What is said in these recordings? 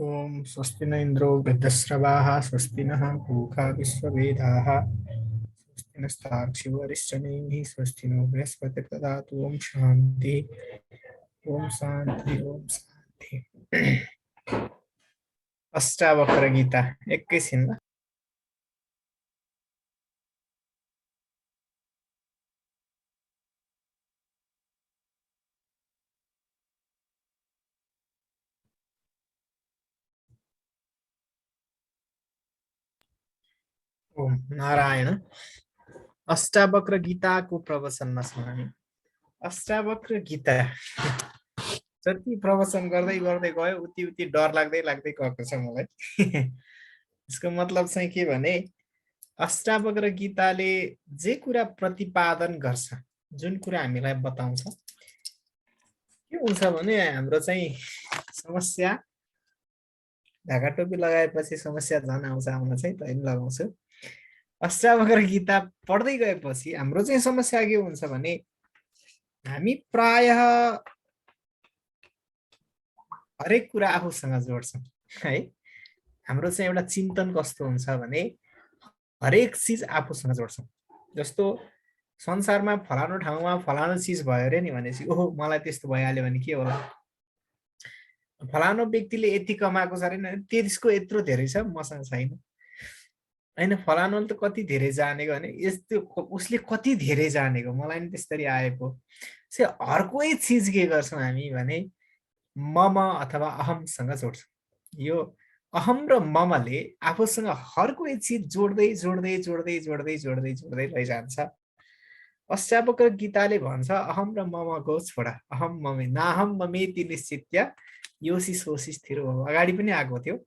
ओम स्वस्ति न इंद्रो वृद्धश्रवाः स्वस्ति नः पूषा विश्ववेदाः स्वस्ति नस्तार्क्ष्यो अरिष्टनेमिः स्वस्ति नो बृहस्पतिर्दधातु ओम शांति ओम शांति ओम शांति। अष्टावक्र गीता एकैछिन ल। ओम नारायण। अष्टावक्र गीताको प्रवचनमा छौँ हामी। अष्टावक्र गीता जति प्रवचन गर्दै गर्दै गयो उति उति डर लाग्दै लाग्दै गएको छ मलाई। यसको मतलब चाहिँ के भने अष्टावक्र गीताले जे कुरा प्रतिपादन गर्छ, जुन कुरा हामीलाई बताउँछ, के हुन्छ भने हाम्रो चाहिँ समस्या, ढाका टोपी लगाएपछि समस्या झन् आउँछ, आउन चाहिँ तै पनि लगाउँछु। अष्टावक्र गीता पढ्दै गएपछि हाम्रो चाहिँ समस्या के हुन्छ भने हामी प्रायः हरेक कुरा आफूसँग जोड्छौँ है। हाम्रो चाहिँ एउटा चिन्तन कस्तो हुन्छ भने हरेक चिज आफूसँग जोड्छौँ। जस्तो संसारमा फलानु ठाउँमा फलानु चिज भयो अरे नि भनेपछि ओहो मलाई त्यस्तो भइहाल्यो भने के होला, फलानु व्यक्तिले यति कमाएको छ अरे त्यसको यत्रो धेरै छ मसँग छैन, होइन फलानुले त कति धेरै जानेको भने यस्तो उसले कति धेरै जानेको मलाई नि त्यस्तरी आएको। हरकै चिज के गर्छौँ हामी भने मम अथवा अहमसँग जोड्छौँ। यो अहम र ममले आफूसँग हरकै चिज जोड्दै जोड्दै जोड्दै जोड्दै जोड्दै जोड्दै लैजान्छ। अष्टावक्र गीताले भन्छ अहम र ममको छोडा, अहम ममे नाहम ममेति निश्चित्य योसी सोसी स्थिर हो। अगाडि पनि आएको थियो,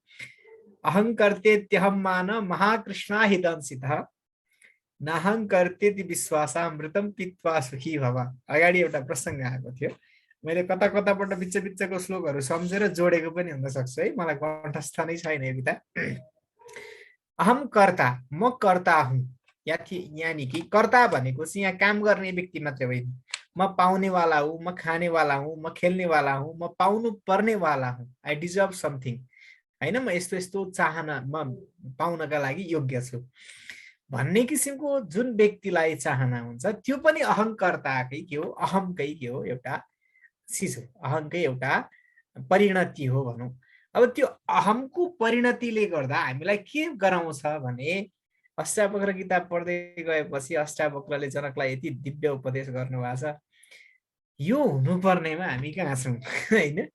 अहङ्कर्ते त्यहम मान महाकृष्णा हि दंसितः नाहङ्कर्ते विश्वासामृतम पित्वा सुखी भव। अगाडि एउटा प्रसङ्ग आएको थियो, मैले कता कताबाट बिच बिचको श्लोकहरू सम्झेर जोडेको पनि हुन सक्छ है, मलाई कण्ठस्थ नै छैन यो गीता। अहम कर्ता, म कर्ता हुँ, यानी कि कर्ता भनेको चाहिँ यहाँ काम गर्ने व्यक्ति मात्रै होइन, म पाउनेवाला हुँ, म खानेवाला हुँ, म खेल्नेवाला हुँ, म पाउनु पर्नेवाला हुँ। आई डिजर्भ समथिङ, होइन म यस्तो यस्तो चाहना म पाउनका लागि योग्य छु भन्ने किसिमको जुन व्यक्तिलाई चाहना हुन्छ त्यो पनि अहङ्कर्ताकै के हो, अहमकै के हो, एउटा चिज हो, अहमकै एउटा परिणति हो भनौँ। अब त्यो अहमको परिणतिले गर्दा हामीलाई के गराउँछ भने अष्टावक्र गीता पढ्दै गएपछि अष्टावक्रले जनकलाई यति दिव्य उपदेश गर्नुभएको छ, यो हुनुपर्नेमा हामी कहाँ छौँ होइन।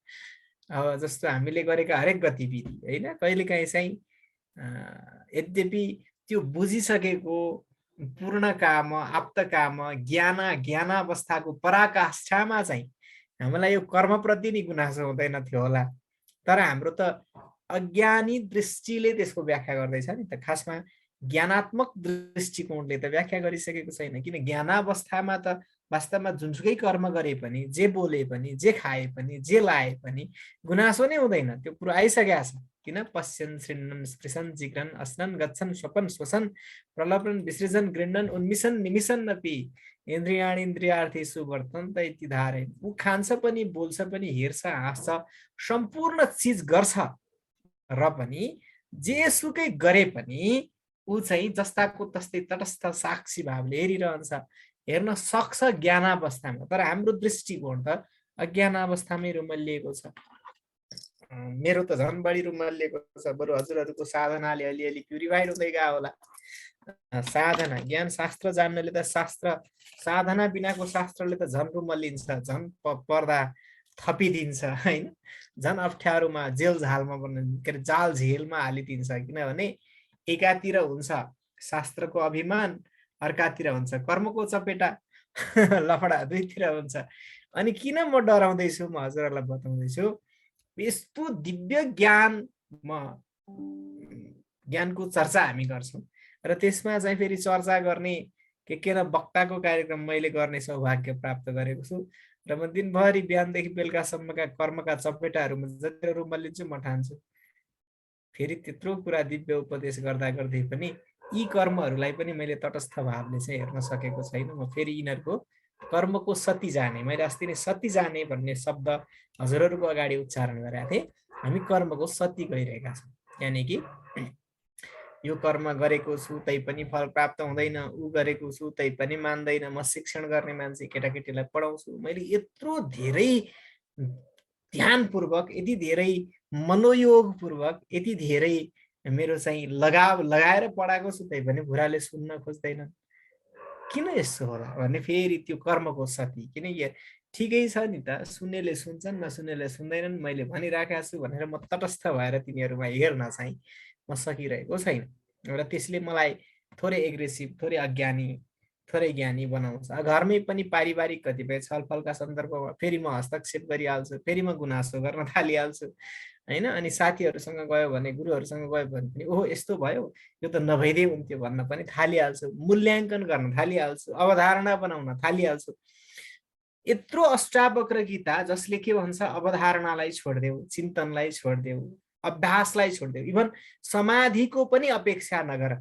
अब जस्तो हामीले गरेका हरेक गतिविधि होइन, कहिलेकाहीँ चाहिँ यद्यपि त्यो बुझिसकेको पूर्ण काम, आप्त काम, ज्ञानावस्थाको पराकाष्ठामा चाहिँ हामीलाई यो कर्मप्रति नै गुनासो हुँदैन थियो होला, तर हाम्रो त अज्ञानी दृष्टिले त्यसको व्याख्या गर्दैछ नि त। खासमा ज्ञानात्मक दृष्टिकोणले त व्याख्या गरिसकेको छैन, किन ज्ञानावस्थामा त वास्तवमा जुनसुकै कर्म गरे पनि, जे बोले पनि, जे खाए पनि, जे लाए पनि गुनासो नै हुँदैन, त्यो कुरो आइसकेको छ। किन पश्यन् शृण्वन् स्पृशन् जिघ्रन् अस्नन् गच्छन् स्वपन् श्वसन् प्रलपन् विसृजन् गृह्णन् उन्मिषन् निमिषन् अपि इन्द्रियाणि इन्द्रियार्थेषु वर्तन्त इति धारयन्। ऊ खान्छ पनि, बोल्छ पनि, हेर्छ, हाँस्छ, सम्पूर्ण चिज गर्छ र पनि जेसुकै गरे पनि ऊ चाहिँ जस्ताको तस्तै तटस्थ साक्षी भावले हेरिरहन्छ, हेर्न सक्छ ज्ञानावस्थामा। तर हाम्रो दृष्टिकोण त अज्ञानावस्थामै रुमल्लिएको छ। मेरो त झन् बढी रुमल्लिएको छ, बरु हजुरहरूको साधनाले अलिअलि प्युरिफाइड हुँदै गयो होला। साधना ज्ञान शास्त्र जान्नले त शास्त्र, साधना बिनाको शास्त्रले त झन् रुमल्लिन्छ, झन् पर्दा थपिदिन्छ होइन, झन् अप्ठ्यारोमा जेल झालमा के अरे जाल झेलमा हालिदिन्छ। किनभने एकातिर हुन्छ शास्त्रको अभिमान, अर्कातिर हुन्छ कर्मको चपेटा, लफडा दुईतिर हुन्छ। अनि किन म डराउँदैछु, म हजुरहरूलाई बताउँदैछु। यस्तो दिव्य ज्ञानको चर्चा हामी गर्छौँ र त्यसमा चाहिँ फेरि चर्चा गर्ने के न वक्ताको कार्यक्रम मैले गर्ने सौभाग्य प्राप्त गरेको छु र म दिनभरि बिहानदेखि बेलुकासम्मका कर्मका चपेटाहरूमा जति रुमल्लिन्छु म ठान्छु। फेरि त्यत्रो कुरा दिव्य उपदेश गर्दा गर्दै पनि यी कर्महरूलाई पनि मैले तटस्थ भावले चाहिँ हेर्न सकेको छैन। म फेरि यिनीहरूको कर्मको सती जाने, मैले अस्ति नै सती जाने भन्ने शब्द हजुरहरूको अगाडि उच्चारण गरेका थिएँ। हामी कर्मको सती गइरहेका छौँ। यानि कि यो कर्म गरेको छु तै पनि फल प्राप्त हुँदैन, ऊ गरेको छु तै पनि मान्दैन, म शिक्षण गर्ने मान्छे, केटाकेटीलाई पढाउँछु, मैले यत्रो धेरै ध्यानपूर्वक, यति धेरै मनोयोगपूर्वक, यति धेरै मेरो चाहिँ लगाव लगाएर पढाएको छु तै पनि बुढाले सुन्न खोज्दैनन्। किन यसो होला भन्ने फेरि त्यो कर्मको सती। किनकि ठिकै छ नि त, सुन्नेले सुन्छन्, नसुन्नेले सुन्दैनन्, मैले भनिराखेको छु भनेर म तटस्थ भएर तिनीहरूमा हेर्न चाहिँ म सकिरहेको छैन। र त्यसले मलाई थोरै एग्रेसिभ, थोरै अज्ञानी, थोरै ज्ञानी बनाउँछ। घरमै पनि पारिवारिक कतिपय छलफलका सन्दर्भमा फेरि म हस्तक्षेप गरिहाल्छु, फेरि म गुनासो गर्न थालिहाल्छु होइन। अनि साथीहरूसँग गयो भने, गुरुहरूसँग गयो भने पनि ओहो यस्तो भयो, यो त नभइदिए हुन्थ्यो भन्न पनि थालिहाल्छु, मूल्याङ्कन गर्न थालिहाल्छु, अवधारणा बनाउन थालिहाल्छु। यत्रो अष्टावक्र गीता जसले के भन्छ, अवधारणालाई छोडिदेऊ, चिन्तनलाई छोडिदेऊ, अभ्यासलाई छोडिदेऊ, इभन समाधिको पनि अपेक्षा नगर,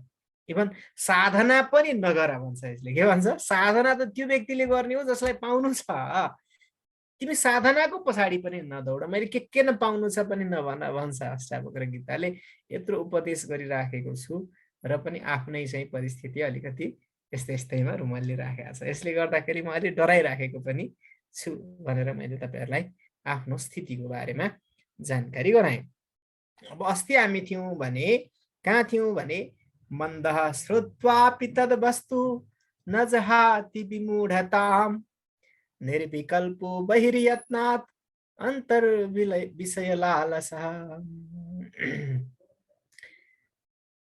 इभन साधना पनि नगर भन्छ। यसले के भन्छ, साधना त त्यो व्यक्तिले गर्ने हो जसलाई पाउनु छ, तिमी साधनाको पछाडि पनि नदौड, मैले के नपाउनु छ पनि नभन भन्छ अष्टावक्र गीताले। यत्रो उपदेश गरिराखेको छु र पनि आफ्नै चाहिँ परिस्थिति अलिकति यस्तै यस्तैमा रुमल्लिराखेको छ। यसले गर्दाखेरि म अलि डराइराखेको पनि छु भनेर मैले तपाईँहरूलाई आफ्नो स्थितिको बारेमा जानकारी गराएँ। अब अस्ति हामी थियौँ भने, कहाँ थियौँ भने, मन्दः श्रुत्वापि तद्वस्तु न जहाति विमूढताम्, निर्विकल्पो बहिर्यत्नात् अन्तर्विषय लालसः।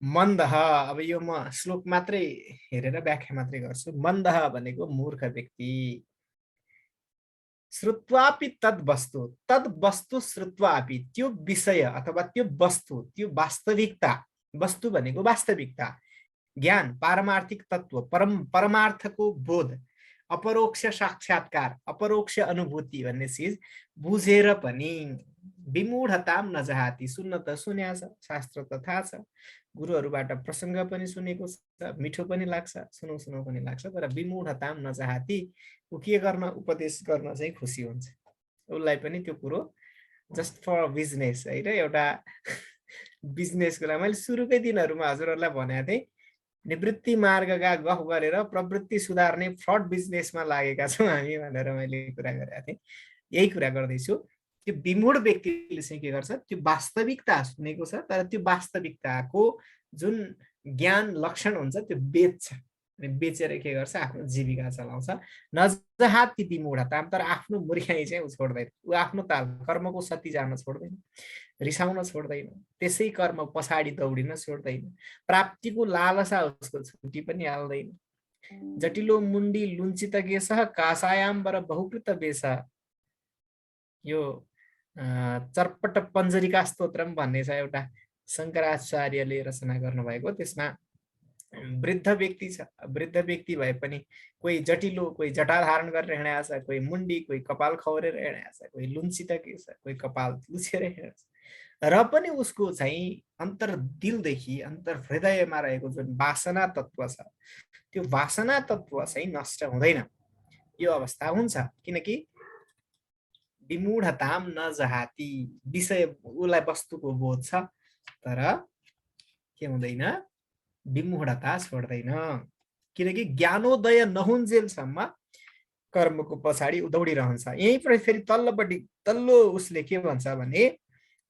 मन्दः, अब यो म श्लोक मात्रै हेरेर व्याख्या मात्रै गर्छु। मन्दः भनेको मूर्ख व्यक्ति। श्रुत्वापि तद्वस्तु, तद्वस्तु श्रुत्वापि, त्यो विषय अथवा त्यो वस्तु, त्यो वास्तविकता, वस्तु भनेको वास्तविकता, ज्ञान, पारमार्थिक तत्व, परमार्थको बोध, अपरोक्ष साक्षात्कार, अपरोक्ष अनुभूति भन्ने चिज बुझेर पनि विमूढताम नजहाति, सुन्न त सुन्या छ, शास्त्र त थाहा छ, गुरुहरूबाट प्रसङ्ग पनि सुनेको छ, मिठो पनि लाग्छ, सुनौ सुनौ पनि लाग्छ, तर विमूढताम नजहाति, ऊ के गर्न, उपदेश गर्न चाहिँ खुसी हुन्छ। उसलाई पनि त्यो कुरो जस्ट फर बिजनेस होइन, एउटा बिजनेसको लागि। मैले सुरुकै दिनहरूमा हजुरहरूलाई भनेको थिएँ, निवृत्ति मार्गका गफ गरेर प्रवृत्ति सुधार्ने फ्रड बिजनेसमा लागेका छौँ हामी भनेर मैले कुरा गरेका थिएँ। यही कुरा गर्दैछु। त्यो विमूढ व्यक्तिले चाहिँ के गर्छ, त्यो वास्तविकता सुनेको छ तर त्यो वास्तविकताको जुन ज्ञान लक्षण हुन्छ त्यो बेच्छ, अनि बेचेर के गर्छ, आफ्नो जीविका चलाउँछ। नजहाति विमूढता, तर आफ्नो मूर्खाइ चाहिँ ऊ छोड्दैन, ऊ आफ्नो ताल कर्मको सती जान छोड्दैन, रिसाउन छोड्दैन, त्यसै कर्म पछाडि दौडिन छोड्दैन, प्राप्तिको लालसा उसको छुट्टी पनि हाल्दैन। जटिलो मुण्डी लुञ्चित गेश कासायाम्बर बहुकृत वेश, यो चर्पट पञ्जरिका स्तोत्रम भन्ने छ एउटा, शङ्कराचार्यले रचना गर्नुभएको। त्यसमा वृद्ध व्यक्ति छ, वृद्ध व्यक्ति भए पनि कोही जटिलो, कोही जटा धारण गरेर हिँडेको छ, कोही मुण्डी, कोही कपाल खौरेर हिँडेको छ, कोही लुञ्चित के छ, कोही कपाल लुछेर हिँडेको छ, र पनि उसको चाहिँ अन्तर दिलदेखि, अन्तर हृदयमा रहेको जुन वासना तत्व छ, त्यो वासना तत्व चाहिँ नष्ट हुँदैन। यो अवस्था हुन्छ किनकि विमूढताम नजहाति, विषय उसलाई वस्तुको बोध छ तर के हुँदैन, विमूढता छोड्दैन। किनकि ज्ञानोदय नहुन्जेलसम्म कर्मको पछाडि दौडिरहन्छ। यही फेरि तल्लोपट्टि तल्लो उसले के भन्छ भने,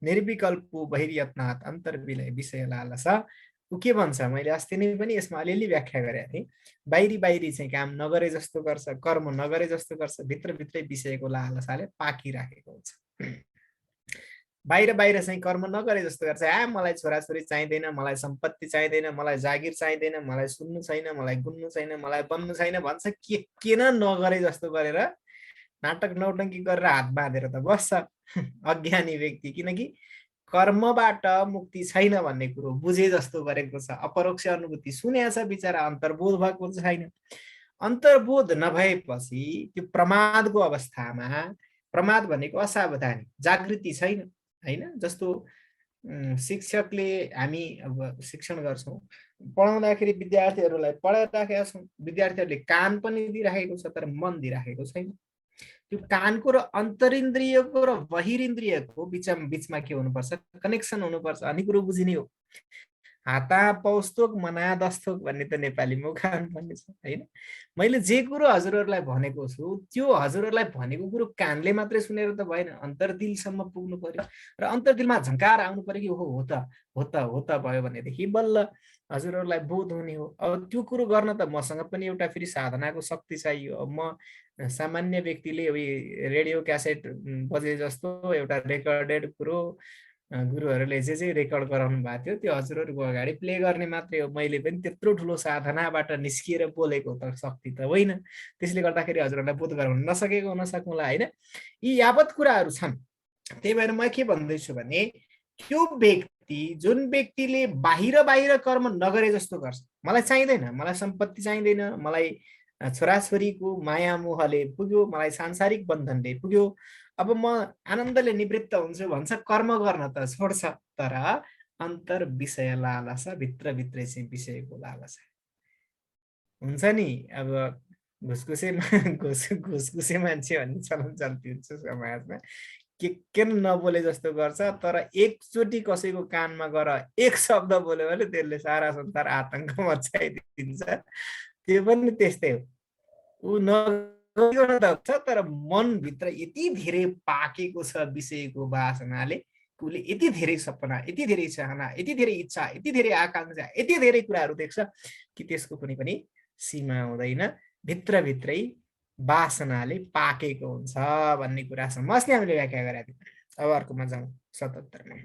निर्विकल्पो बहिर्यत्नात् अन्तर्विलय विषय लालसा, ऊ के भन्छ, मैले अस्ति नै पनि यसमा अलिअलि व्याख्या गरेको थिएँ, बाहिरी बाहिरी चाहिँ काम नगरे जस्तो गर्छ, कर्म नगरे जस्तो गर्छ, भित्रभित्रै विषयको लालसाले पाकिराखेको हुन्छ। बाहिर बाहिर चाहिँ कर्म नगरे जस्तो गर्छ, मलाई छोराछोरी चाहिँदैन, मलाई सम्पत्ति चाहिँदैन, मलाई जागिर चाहिँदैन, मलाई सुन्नु छैन, मलाई गुन्नु छैन, मलाई बन्नु छैन भन्छ, के नगरे जस्तो गरेर नाटक नौटङ्की गरेर हात बाँधेर त बस्छ अज्ञानी व्यक्ति। किनकि कर्मबाट मुक्ति छैन भन्ने कुरो बुझे जस्तो गरेको छ, अपरोक्ष अनुभूति सुनेको छ, बिचरा अन्तर्बोध भएको छैन। अन्तर्बोध नभएपछि त्यो प्रमादको अवस्थामा, प्रमाद भनेको असावधानी, जागृति छैन होइन। जस्तो शिक्षकले, हामी अब शिक्षण गर्छौँ, पढाउँदाखेरि विद्यार्थीहरूलाई पढाइराखेका छौँ, विद्यार्थीहरूले कान पनि दिइराखेको छ तर मन दिइराखेको छैन। त्यो कानको र अन्तरिन्द्रियको र बहिरिन्द्रियको बिचमा के हुनुपर्छ, कनेक्सन हुनुपर्छ। अनि कुरो बुझिने हो। हाता पौस्तोक मना दस्तोक भन्ने त नेपालीमा उखान भन्ने छ हैन। मैले जे कुरो हजुरहरूलाई भनेको छु त्यो हजुरहरूलाई भनेको कुरो कानले मात्रै सुनेर त भएन, अन्तर्दिलसम्म पुग्नु पर्यो र अन्तर्दिलमा झङ्कार आउनु पर्यो कि हो त हो त हो त भयो भनेदेखि बल्ल हजुरहरूलाई बोध हुने हो। अब त्यो कुरो गर्न त मसँग पनि एउटा फेरि साधनाको शक्ति चाहियो। अब म सामान्य व्यक्तिले रेडियो क्यासेट बजे जस्तो एउटा रेकर्डेड कुरो गुरुहरूले जे रेकर्ड गराउनु भएको थियो त्यो हजुरहरूको अगाडि प्ले गर्ने मात्रै हो। मैले पनि त्यत्रो ठुलो साधनाबाट निस्किएर बोलेको त शक्ति त होइन। त्यसले गर्दाखेरि हजुरहरूलाई बोध गराउन नसकेको हुन सक्नुला होइन। यी यावत कुराहरू छन्। त्यही भएर म के भन्दैछु भने त्यो व्यक्ति जुन व्यक्तिले बाहिर कर्म नगरे जस्तो गर्छ, मलाई चाहिँदैन, मलाई सम्पत्ति चाहिँदैन, मलाई छोराछोरीको माया मोहले पुग्यो, मलाई सांसारिक बन्धनले पुग्यो, अब म आनन्दले निवृत्त हुन्छु भन्छ, कर्म गर्न त छोड्छ, तर अन्तर विषय लालसा, भित्रभित्रै चाहिँ विषयको लालसा हुन्छ नि। अब घुसघुसे मान्छे भन्ने चलन चल्ती हुन्छ समाजमा। के नबोले जस्तो गर्छ, तर एकचोटि कसैको कानमा गएर एक शब्द बोल्यो भने त्यसले सारा संसार आतंक मचाइदिन्छ। त्यो पनि त्यस्तै हो। ऊ नगरिकन त हुन्छ, तर मनभित्र यति धेरै पाकेको छ विषयको वासनाले, उसले यति धेरै सपना, यति धेरै चाहना, यति धेरै इच्छा, यति धेरै आकांक्षा, यति धेरै कुराहरू देख्छ कि त्यसको कुनै पनि सीमा हुँदैन। भित्रभित्रै वासनाले पाकेको हुन्छ भन्ने कुरासम्म अस्ति हामीले व्याख्या गरेका थियौँ। अब अर्कोमा जाउँ 77 मा।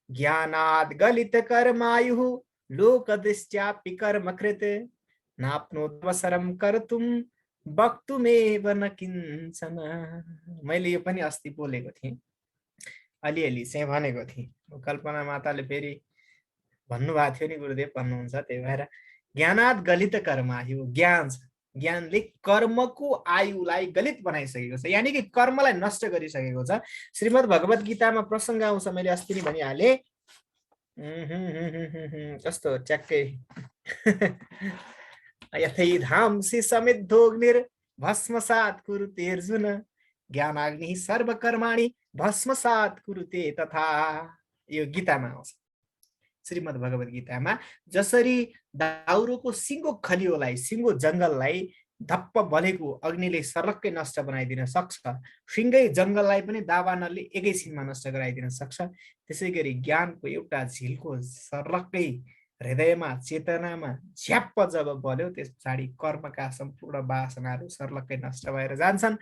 ज्ञानाद् गलित कर्मायुः लोकदृष्ट्यापि कर्मकृत् नाप्नोत्वसरं कर्तुं वक्तुमेव न किञ्चन। मैले यो पनि अस्ति बोलेको थिएँ, अलिअलि चाहिँ भनेको थिएँ। कल्पना माताले फेरि भन्नुभएको थियो नि, गुरुदेव भन्नुहुन्छ, त्यही भएर ज्ञानाद् गलित कर्मायुः, ज्ञान छ, ज्ञानले कर्मको आयुलाई गलित बनाइसकेको छ, यानि कि कर्मलाई नष्ट गरिसकेको छ। श्रीमद् भगवत गीतामा प्रसङ्ग आउँछ, मैले अस्ति नै भनिहालेँ। कस्तो च्याक्कै यथैधांसि समिद्धोऽग्निर्भस्मसात् कुरुते अर्जुन ज्ञानाग्निः सर्वकर्माणि भस्मसात् कुरुते तथा। यो गीतामा आउँछ, श्रीमद् भगवत गीतामा। जसरी दाउरोको सिङ्गो खलियोलाई, सिङ्गो जङ्गललाई धप्प बलेको अग्निले सर्लक्कै नष्ट बनाइदिन सक्छ, सिङ्गै जङ्गललाई पनि दावानलले एकैछिनमा नष्ट गराइदिन सक्छ, त्यसै गरी ज्ञानको एउटा झिल्को सर्लक्कै हृदयमा, चेतनामा झ्याप्प जब बल्यो, त्यस पछाडि कर्मका सम्पूर्ण वासनाहरू सर्लक्कै नष्ट भएर जान्छन्।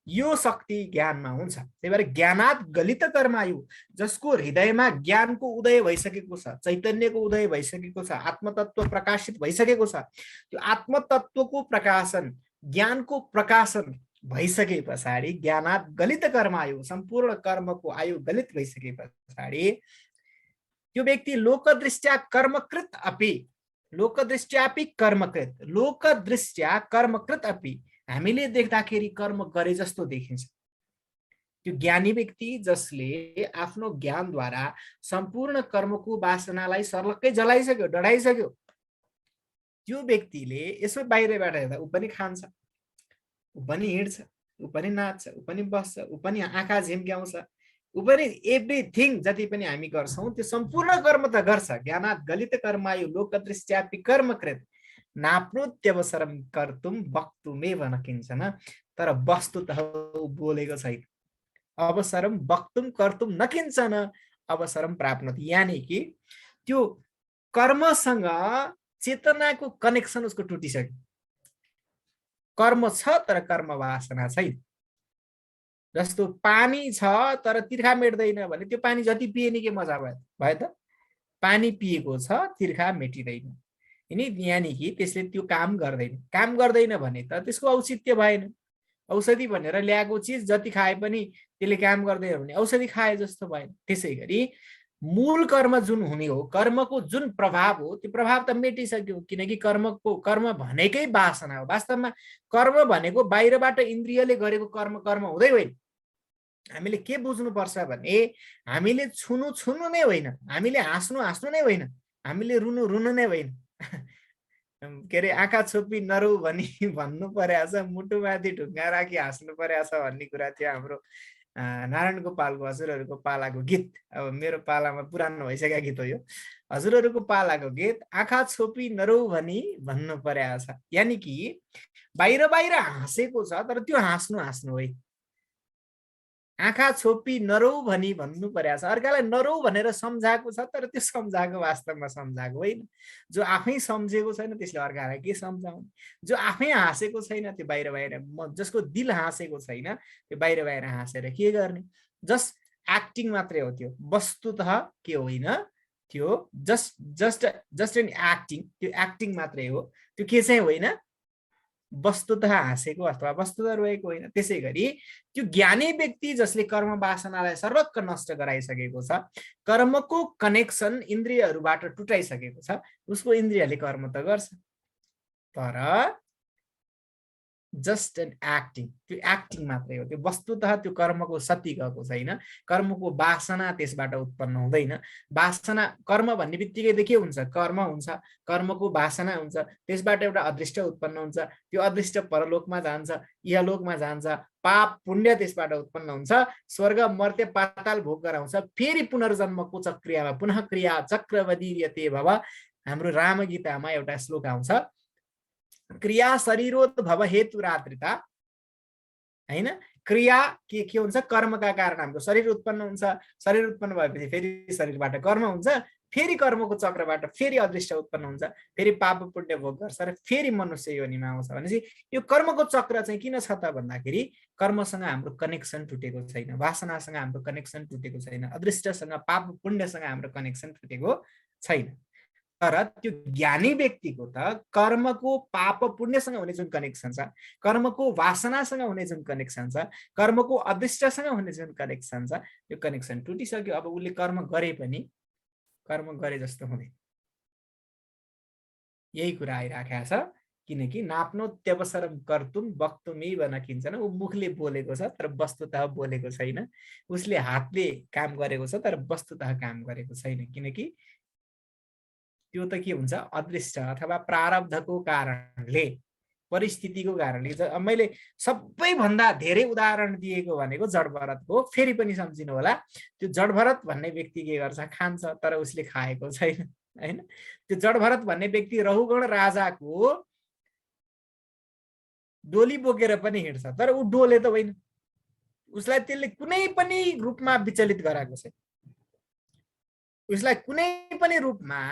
यो शक्ति ज्ञानमा हुन्छ। त्यही भएर ज्ञानात् गलित कर्मायु, जसको हृदयमा ज्ञानको उदय भइसकेको छ, चैतन्यको उदय भइसकेको छ, आत्मतत्व प्रकाशित भइसकेको छ, त्यो आत्मतत्वको प्रकाशन, ज्ञानको प्रकाशन भइसके पछाडि ज्ञानात् गलित कर्मायु, सम्पूर्ण कर्मको आयु गलित भइसके पछाडि त्यो व्यक्ति लोकदृष्ट्या कर्मकृत अपि, लोकदृष्ट्यापि कर्मकृत, लोकदृष्ट्या कर्मकृत अपि, हामीले देख्दाखेरि कर्म गरे जस्तो देखिन्छ। त्यो ज्ञानी व्यक्ति जसले आफ्नो ज्ञानद्वारा सम्पूर्ण कर्मको वासनालाई सर्लक्कै जलाइसक्यो, डढाइसक्यो, त्यो व्यक्तिले यसो बाहिरबाट हेर्दा ऊ पनि खान्छ, ऊ पनि हिँड्छ, ऊ पनि नाच्छ, ऊ पनि बस्छ, ऊ पनि आँखा झिम्क्याउँछ, ऊ पनि एभ्रिथिङ जति पनि हामी गर्छौँ त्यो सम्पूर्ण कर्म त गर्छ। ज्ञानात् गलित कर्मायु लोकदृष्ट्यापि कर्मकृत नाप्नोत्यवसरं कर्तुं वक्तुमेव न किञ्चन। तर वस्तुतः बोलेको छैन। अवसरम वक्तुं कर्तुं न किञ्चन अवसरम प्राप्नोति, यानी कि त्यो कर्मसँग चेतनाको कनेक्सन उसको टुटिसक्यो। कर्म छ तर कर्म वासना छैन। जस्तो पानी छ तर तिर्खा मेट्दैन भने त्यो पानी जति पिए नि के मजा भयो त? पानी पिएको छ, तिर्खा मेटिँदैन, यानी कि त्यसले त्यो काम गर्दैन। काम गर्दैन भने त त्यसको औचित्य भएन। औषधि भनेर ल्याएको चिज जति खाए पनि त्यसले काम गर्दैन भने औषधि खाए जस्तो भएन। त्यसै गरी मूल कर्म जुन हुने हो, कर्मको जुन प्रभाव हो, त्यो प्रभाव त मेटिसक्यो, किनकि कर्म भनेकै वासना हो। वास्तवमा कर्म भनेको बाहिरबाट इन्द्रियले गरेको कर्म हुँदै होइन। हामीले के बुझ्नुपर्छ भने हामीले छुनु नै होइन, हामीले हाँस्नु नै होइन, हामीले रुनु नै होइन, के अरे आँखा छोपी नरौ भनी भन्नु परेछ, मुटुमाथि ढुङ्गा राखी हाँस्नु परेछ भन्ने कुरा थियो हाम्रो नारायण गोपालको हजुरहरूको पालाको गीत। अब मेरो पालामा पुरानो भइसकेको गीत हो यो। हजुरहरूको पालाको गीत आँखा छोपी नरौ भनी भन्नु परेछ, यानि कि बाहिर बाहिर हाँसेको छ तर त्यो हाँस्नु हाँस्नु है। आँखा छोपी नरौ भनी भन्नु परेछ, अर्कालाई नरौ भनेर सम्झाएको छ तर त्यो सम्झाएको वास्तवमा सम्झाएको होइन। जो आफै सम्झेको छैन त्यसले अर्कालाई के सम्झाउने, जो आफै हाँसेको छैन त्यो बाहिर बाहिर, जसको दिल हाँसेको छैन त्यो बाहिर बाहिर हाँसेर के गर्ने। जस्ट एक्टिङ मात्रै हो त्यो, वस्तुतः के होइन त्यो, जस्ट एन एक्टिङ, त्यो एक्टिङ मात्रै हो, त्यो के चाहिँ होइन वस्तुतः हाँसेको अथवा वस्तुतः रोएको होइन। त्यसै गरी त्यो ज्ञानी व्यक्ति जसले कर्म वासनालाई सर्वक्क नष्ट गराइसकेको छ, कर्मको कनेक्सन इन्द्रियहरूबाट टुटाइसकेको छ, उसको इन्द्रियले कर्म त गर्छ तर जस्ट एन एक्टिङ, त्यो एक्टिङ मात्रै हो, त्यो वस्तुतः त्यो कर्मको सती गएको छैन, कर्मको वासना त्यसबाट उत्पन्न हुँदैन। वासना कर्म भन्ने बित्तिकै के हुन्छ, कर्म हुन्छ, कर्मको वासना हुन्छ, त्यसबाट एउटा अदृष्ट उत्पन्न हुन्छ, त्यो अदृष्ट परलोकमा जान्छ, इहलोकमा जान्छ, पाप पुण्य त्यसबाट उत्पन्न हुन्छ, स्वर्ग मर्त्य पाताल भोग गराउँछ, फेरि पुनर्जन्मको चक्रियामा पुनः क्रिया चक्रवदीर्यते भव। हाम्रो रामगीतामा एउटा श्लोक आउँछ, क्रिया शरीरोत भव हेतु रात्रिता हैन। क्रिया के हुन्छ, कर्मका कारण हाम्रो शरीर उत्पन्न हुन्छ, शरीर उत्पन्न भएपछि फेरि शरीरबाट कर्म हुन्छ, फेरि कर्मको चक्रबाट फेरि अदृष्ट उत्पन्न हुन्छ, फेरि पाप पुण्य भोग गर्छ र फेरि मनुष्य योनिमा आउँछ। भनेपछि यो कर्मको चक्र चाहिँ किन छ त भन्दाखेरि कर्मसँग हाम्रो कनेक्सन टुटेको छैन, वासनासँग हाम्रो कनेक्सन टुटेको छैन, अदृष्टसँग पाप पुण्यसँग हाम्रो कनेक्सन टुटेको छैन। तर त्यो ज्ञानी व्यक्तिको त कर्मको पाप पुण्यसँग हुने जुन कनेक्सन छ, कर्मको वासनासँग हुने जुन कनेक्सन छ, कर्मको अदृष्टसँग हुने जुन कनेक्सन छ, त्यो कनेक्सन टुटिसक्यो। अब उसले कर्म गरे पनि कर्म गरे जस्तो हुँदैन। यही कुरा आइराखेको छ, किनकि नाप्नो त्यवसरम कर्तुम वक्तुमेव न किञ्चन। ऊ मुखले बोलेको छ तर वस्तुतः बोलेको छैन, उसले हातले काम गरेको छ तर वस्तुतः काम गरेको छैन, किनकि त्यो त के हुन्छ, अदृष्ट अथवा प्रारब्धको कारणले, परिस्थितिको कारणले। मैले सबैभन्दा धेरै उदाहरण दिएको भनेको जडभरतको, फेरि पनि सम्झिनु होला। त्यो जडभरत भन्ने व्यक्ति के गर्छ, खान्छ तर उसले खाएको छैन हैन। त्यो जडभरत भन्ने व्यक्ति रहुगण राजाको डोली बोकेर पनि हिँड्छ तर ऊ डोले त होइन, उसलाई त्यसले कुनै पनि रूपमा विचलित गराएको छैन, उसलाई कुनै पनि रूपमा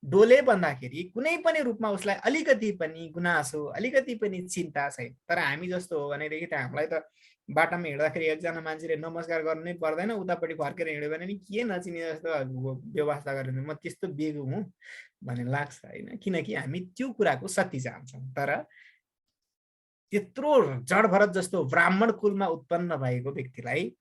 डोले भन्दाखेरि कुनै पनि रूपमा उसलाई अलिकति पनि गुनासो, अलिकति पनि चिन्ता छैन। तर हामी जस्तो हो भनेदेखि त हामीलाई त बाटामा हिँड्दाखेरि एकजना मान्छेले नमस्कार गर्नु नै पर्दैन, उतापट्टि फर्केर हिँड्यो भने नि के नचिने जस्तो व्यवस्था गरेर म त्यस्तो बेगु हुँ भन्ने लाग्छ होइन, किनकि हामी त्यो कुराको सती जान्छौँ। तर त्यत्रो जडभरत जस्तो ब्राह्मण कुलमा उत्पन्न भएको व्यक्तिलाई,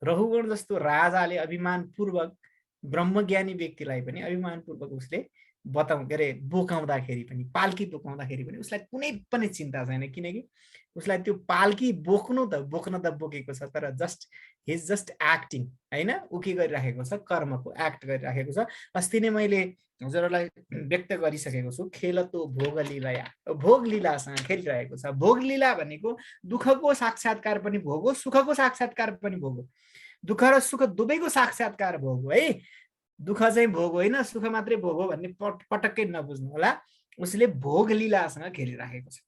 रहुगण जस्तो राजाले अभिमानपूर्वक, ब्रह्मज्ञानी व्यक्तिलाई पनि अभिमानपूर्वक उसले बताउ के अरे बोकाउँदाखेरि पनि, पाल्की बोकाउँदाखेरि पनि उसलाई कुनै पनि चिन्ता छैन, किनकि उसलाई त्यो पाल्की बोक्न त बोकेको छ तर हिज जस्ट एक्टिङ हैन। ऊ के गरिराखेको छ, कर्मको एक्ट गरिराखेको छ। अस्ति नै मैले हजुरहरूलाई व्यक्त गरिसकेको छु, खेलतो भोगलीला, भोगलीलासँग खेलिरहेको छ। भोगलीला भनेको दुःखको साक्षात्कार पनि भोग हो, सुखको साक्षात्कार पनि भोग हो, दुःख र सुख दुवैको साक्षात्कार भोग हो है। दुःख चाहिँ भोग होइन, सुख मात्रै भोग हो भन्ने पटक्कै नबुझ्नु होला। उसले भोग लीलासँग खेलिराखेको छ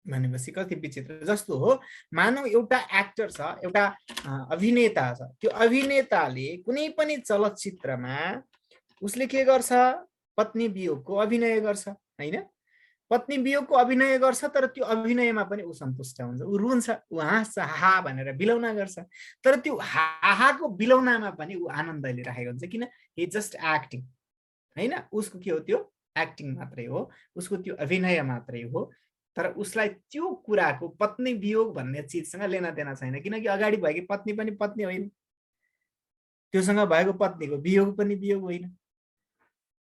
भनेपछि कति विचित्र। जस्तो हो मानव एउटा एक्टर छ, एउटा अभिनेता छ, त्यो अभिनेताले कुनै पनि चलचित्रमा उसले के गर्छ, पत्नी वियोगको अभिनय गर्छ हैन। पत्नी वियोगको अभिनय गर्छ तर त्यो अभिनयमा पनि ऊ सन्तुष्ट हुन्छ, ऊ रुन्छ, ऊ हाँस्छ, हाहा भनेर बिलौना गर्छ, तर त्यो हाहाको बिलौनामा पनि ऊ आनन्द लिइरहेको हुन्छ, किन, हि जस्ट एक्टिङ हैन। उसको के हो, त्यो एक्टिङ मात्रै हो, उसको त्यो अभिनय मात्रै हो। तर उसलाई त्यो कुराको पत्नी वियोग भन्ने चिजसँग लेना देना छैन, किनकि अगाडि भएकी पत्नी पनि पत्नी होइन, त्योसँग भएको पत्नीको वियोग पनि वियोग होइन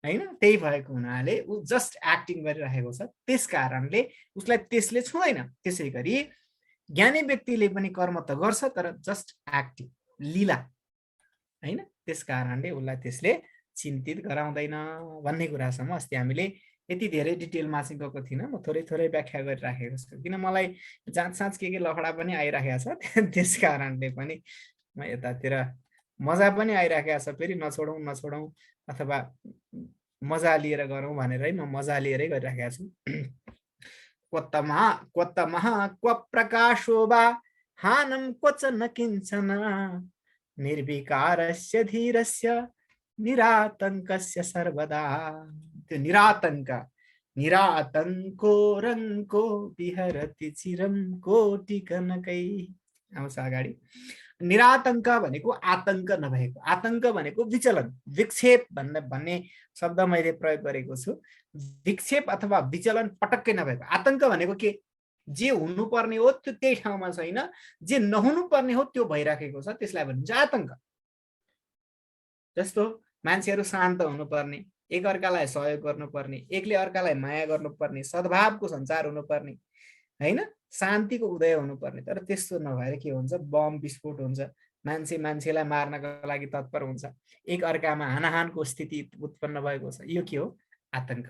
हैन। त्यही भएको हुनाले ऊ जस्ट एक्टिङ गरिरहेको छ, त्यस कारणले उसलाई त्यसले छुँदैन। त्यसै गरी ज्ञानी व्यक्तिले पनि कर्म त गर्छ तर जस्ट एक्टिङ, लीला हैन, त्यस कारणले उसलाई त्यसले चिन्तित गराउँदैन भन्ने कुरासम्म अस्ति हामीले यति धेरै डिटेलमा चाहिँ गएको थिइनँ। म थोरै थोरै व्याख्या गरिराखेको छु किन मलाई जाँचसाँच के लफडा पनि आइराखेको छ त्यस कारणले पनि म यतातिर मजा पनि आइराखेको छ। फेरि नछोडौँ अथवा मजा लिएर गरौँ भनेर म मजा लिएरै गरिराखेको छु। क्वत्तमः क्व प्रकाशो वा हानं क्वच न किञ्चन निर्विकारस्य धीरस्य निरातङ्कस्य सर्वदा। त्यो निरातङ्को रङ्को विहरति चिरं कोटिकनकै आउँछ अगाडि। निरातङ्क भनेको आतङ्क नभएको, आतङ्क भनेको विचलन विक्षेप भन्ने शब्द मैले प्रयोग गरेको छु। विक्षेप अथवा विचलन पटक्कै नभएको। आतङ्क भनेको के, जे हुनुपर्ने हो त्यो त्यही ठाउँमा छैन, जे नहुनु पर्ने हो त्यो भइराखेको छ, त्यसलाई भनिन्छ आतङ्क। जस्तो मान्छेहरू शान्त हुनुपर्ने, एकअर्कालाई सहयोग गर्नुपर्ने, एकले अर्कालाई माया गर्नुपर्ने, सद्भावको सञ्चार हुनुपर्ने हैन, शान्तिको उदय हुनुपर्ने। तर त्यस्तो नभएर के हुन्छ, बम विस्फोट हुन्छ, मान्छे मान्छेलाई मार्नका लागि तत्पर हुन्छ, एक अर्कामा हानाहानको स्थिति उत्पन्न भएको छ। यो के हो, आतङ्क।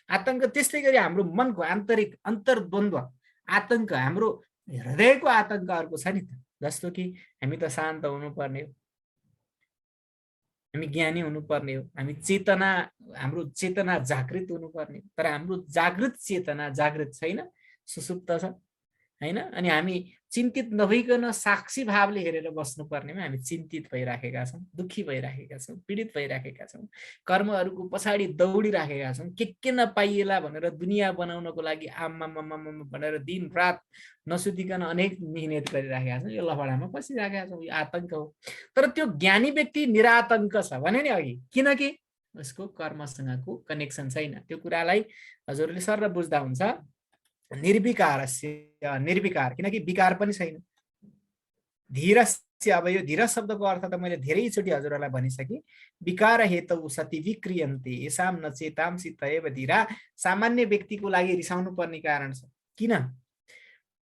आतङ्क त्यस्तै गरी हाम्रो मनको आन्तरिक अन्तर्द्वन्द्व आतङ्क, हाम्रो हृदयको आतङ्क अर्को छ नि त। जस्तो कि हामी त शान्त हुनुपर्ने हो, हामी ज्ञानी हुनुपर्ने हो, हाम्रो चेतना जागृत हुनुपर्ने, तर हाम्रो जागृत चेतना जागृत छैन, सुसुप्त छ हैन। अनि हामी चिन्तित नभइकन साक्षी भावले हेरेर बस्नुपर्नेमा हामी चिन्तित भइराखेका छौँ, दुःखी भइराखेका छौँ, पीडित भइराखेका छौँ, कर्महरूको पछाडि दौडिराखेका छौँ, के नपाइएला भनेर दुनियाँ बनाउनको लागि आम्मा भनेर दिन रात नसुतिकन अनेक मेहनत गरिराखेका छौँ। यो लफडामा फसिराखेका छौँ, यो आतङ्क हो। तर त्यो ज्ञानी व्यक्ति निरातङ्क छ भने नि अघि, किनकि उसको कर्मसँगको कनेक्सन छैन। त्यो कुरालाई हजुरले सर बुझ्दा हुन्छ। निर्विकार, किनकि विकार पनि छैन। धीरस्य, अब यो धीरज शब्दको अर्थ त मैले धेरैचोटि हजुरहरूलाई भनिसकेँ। विकार हेतु सति विक्रियन्ते येषां न चेतांसि तयेव धीरा। सामान्य व्यक्तिको लागि रिसाउनु पर्ने कारण छ। किन?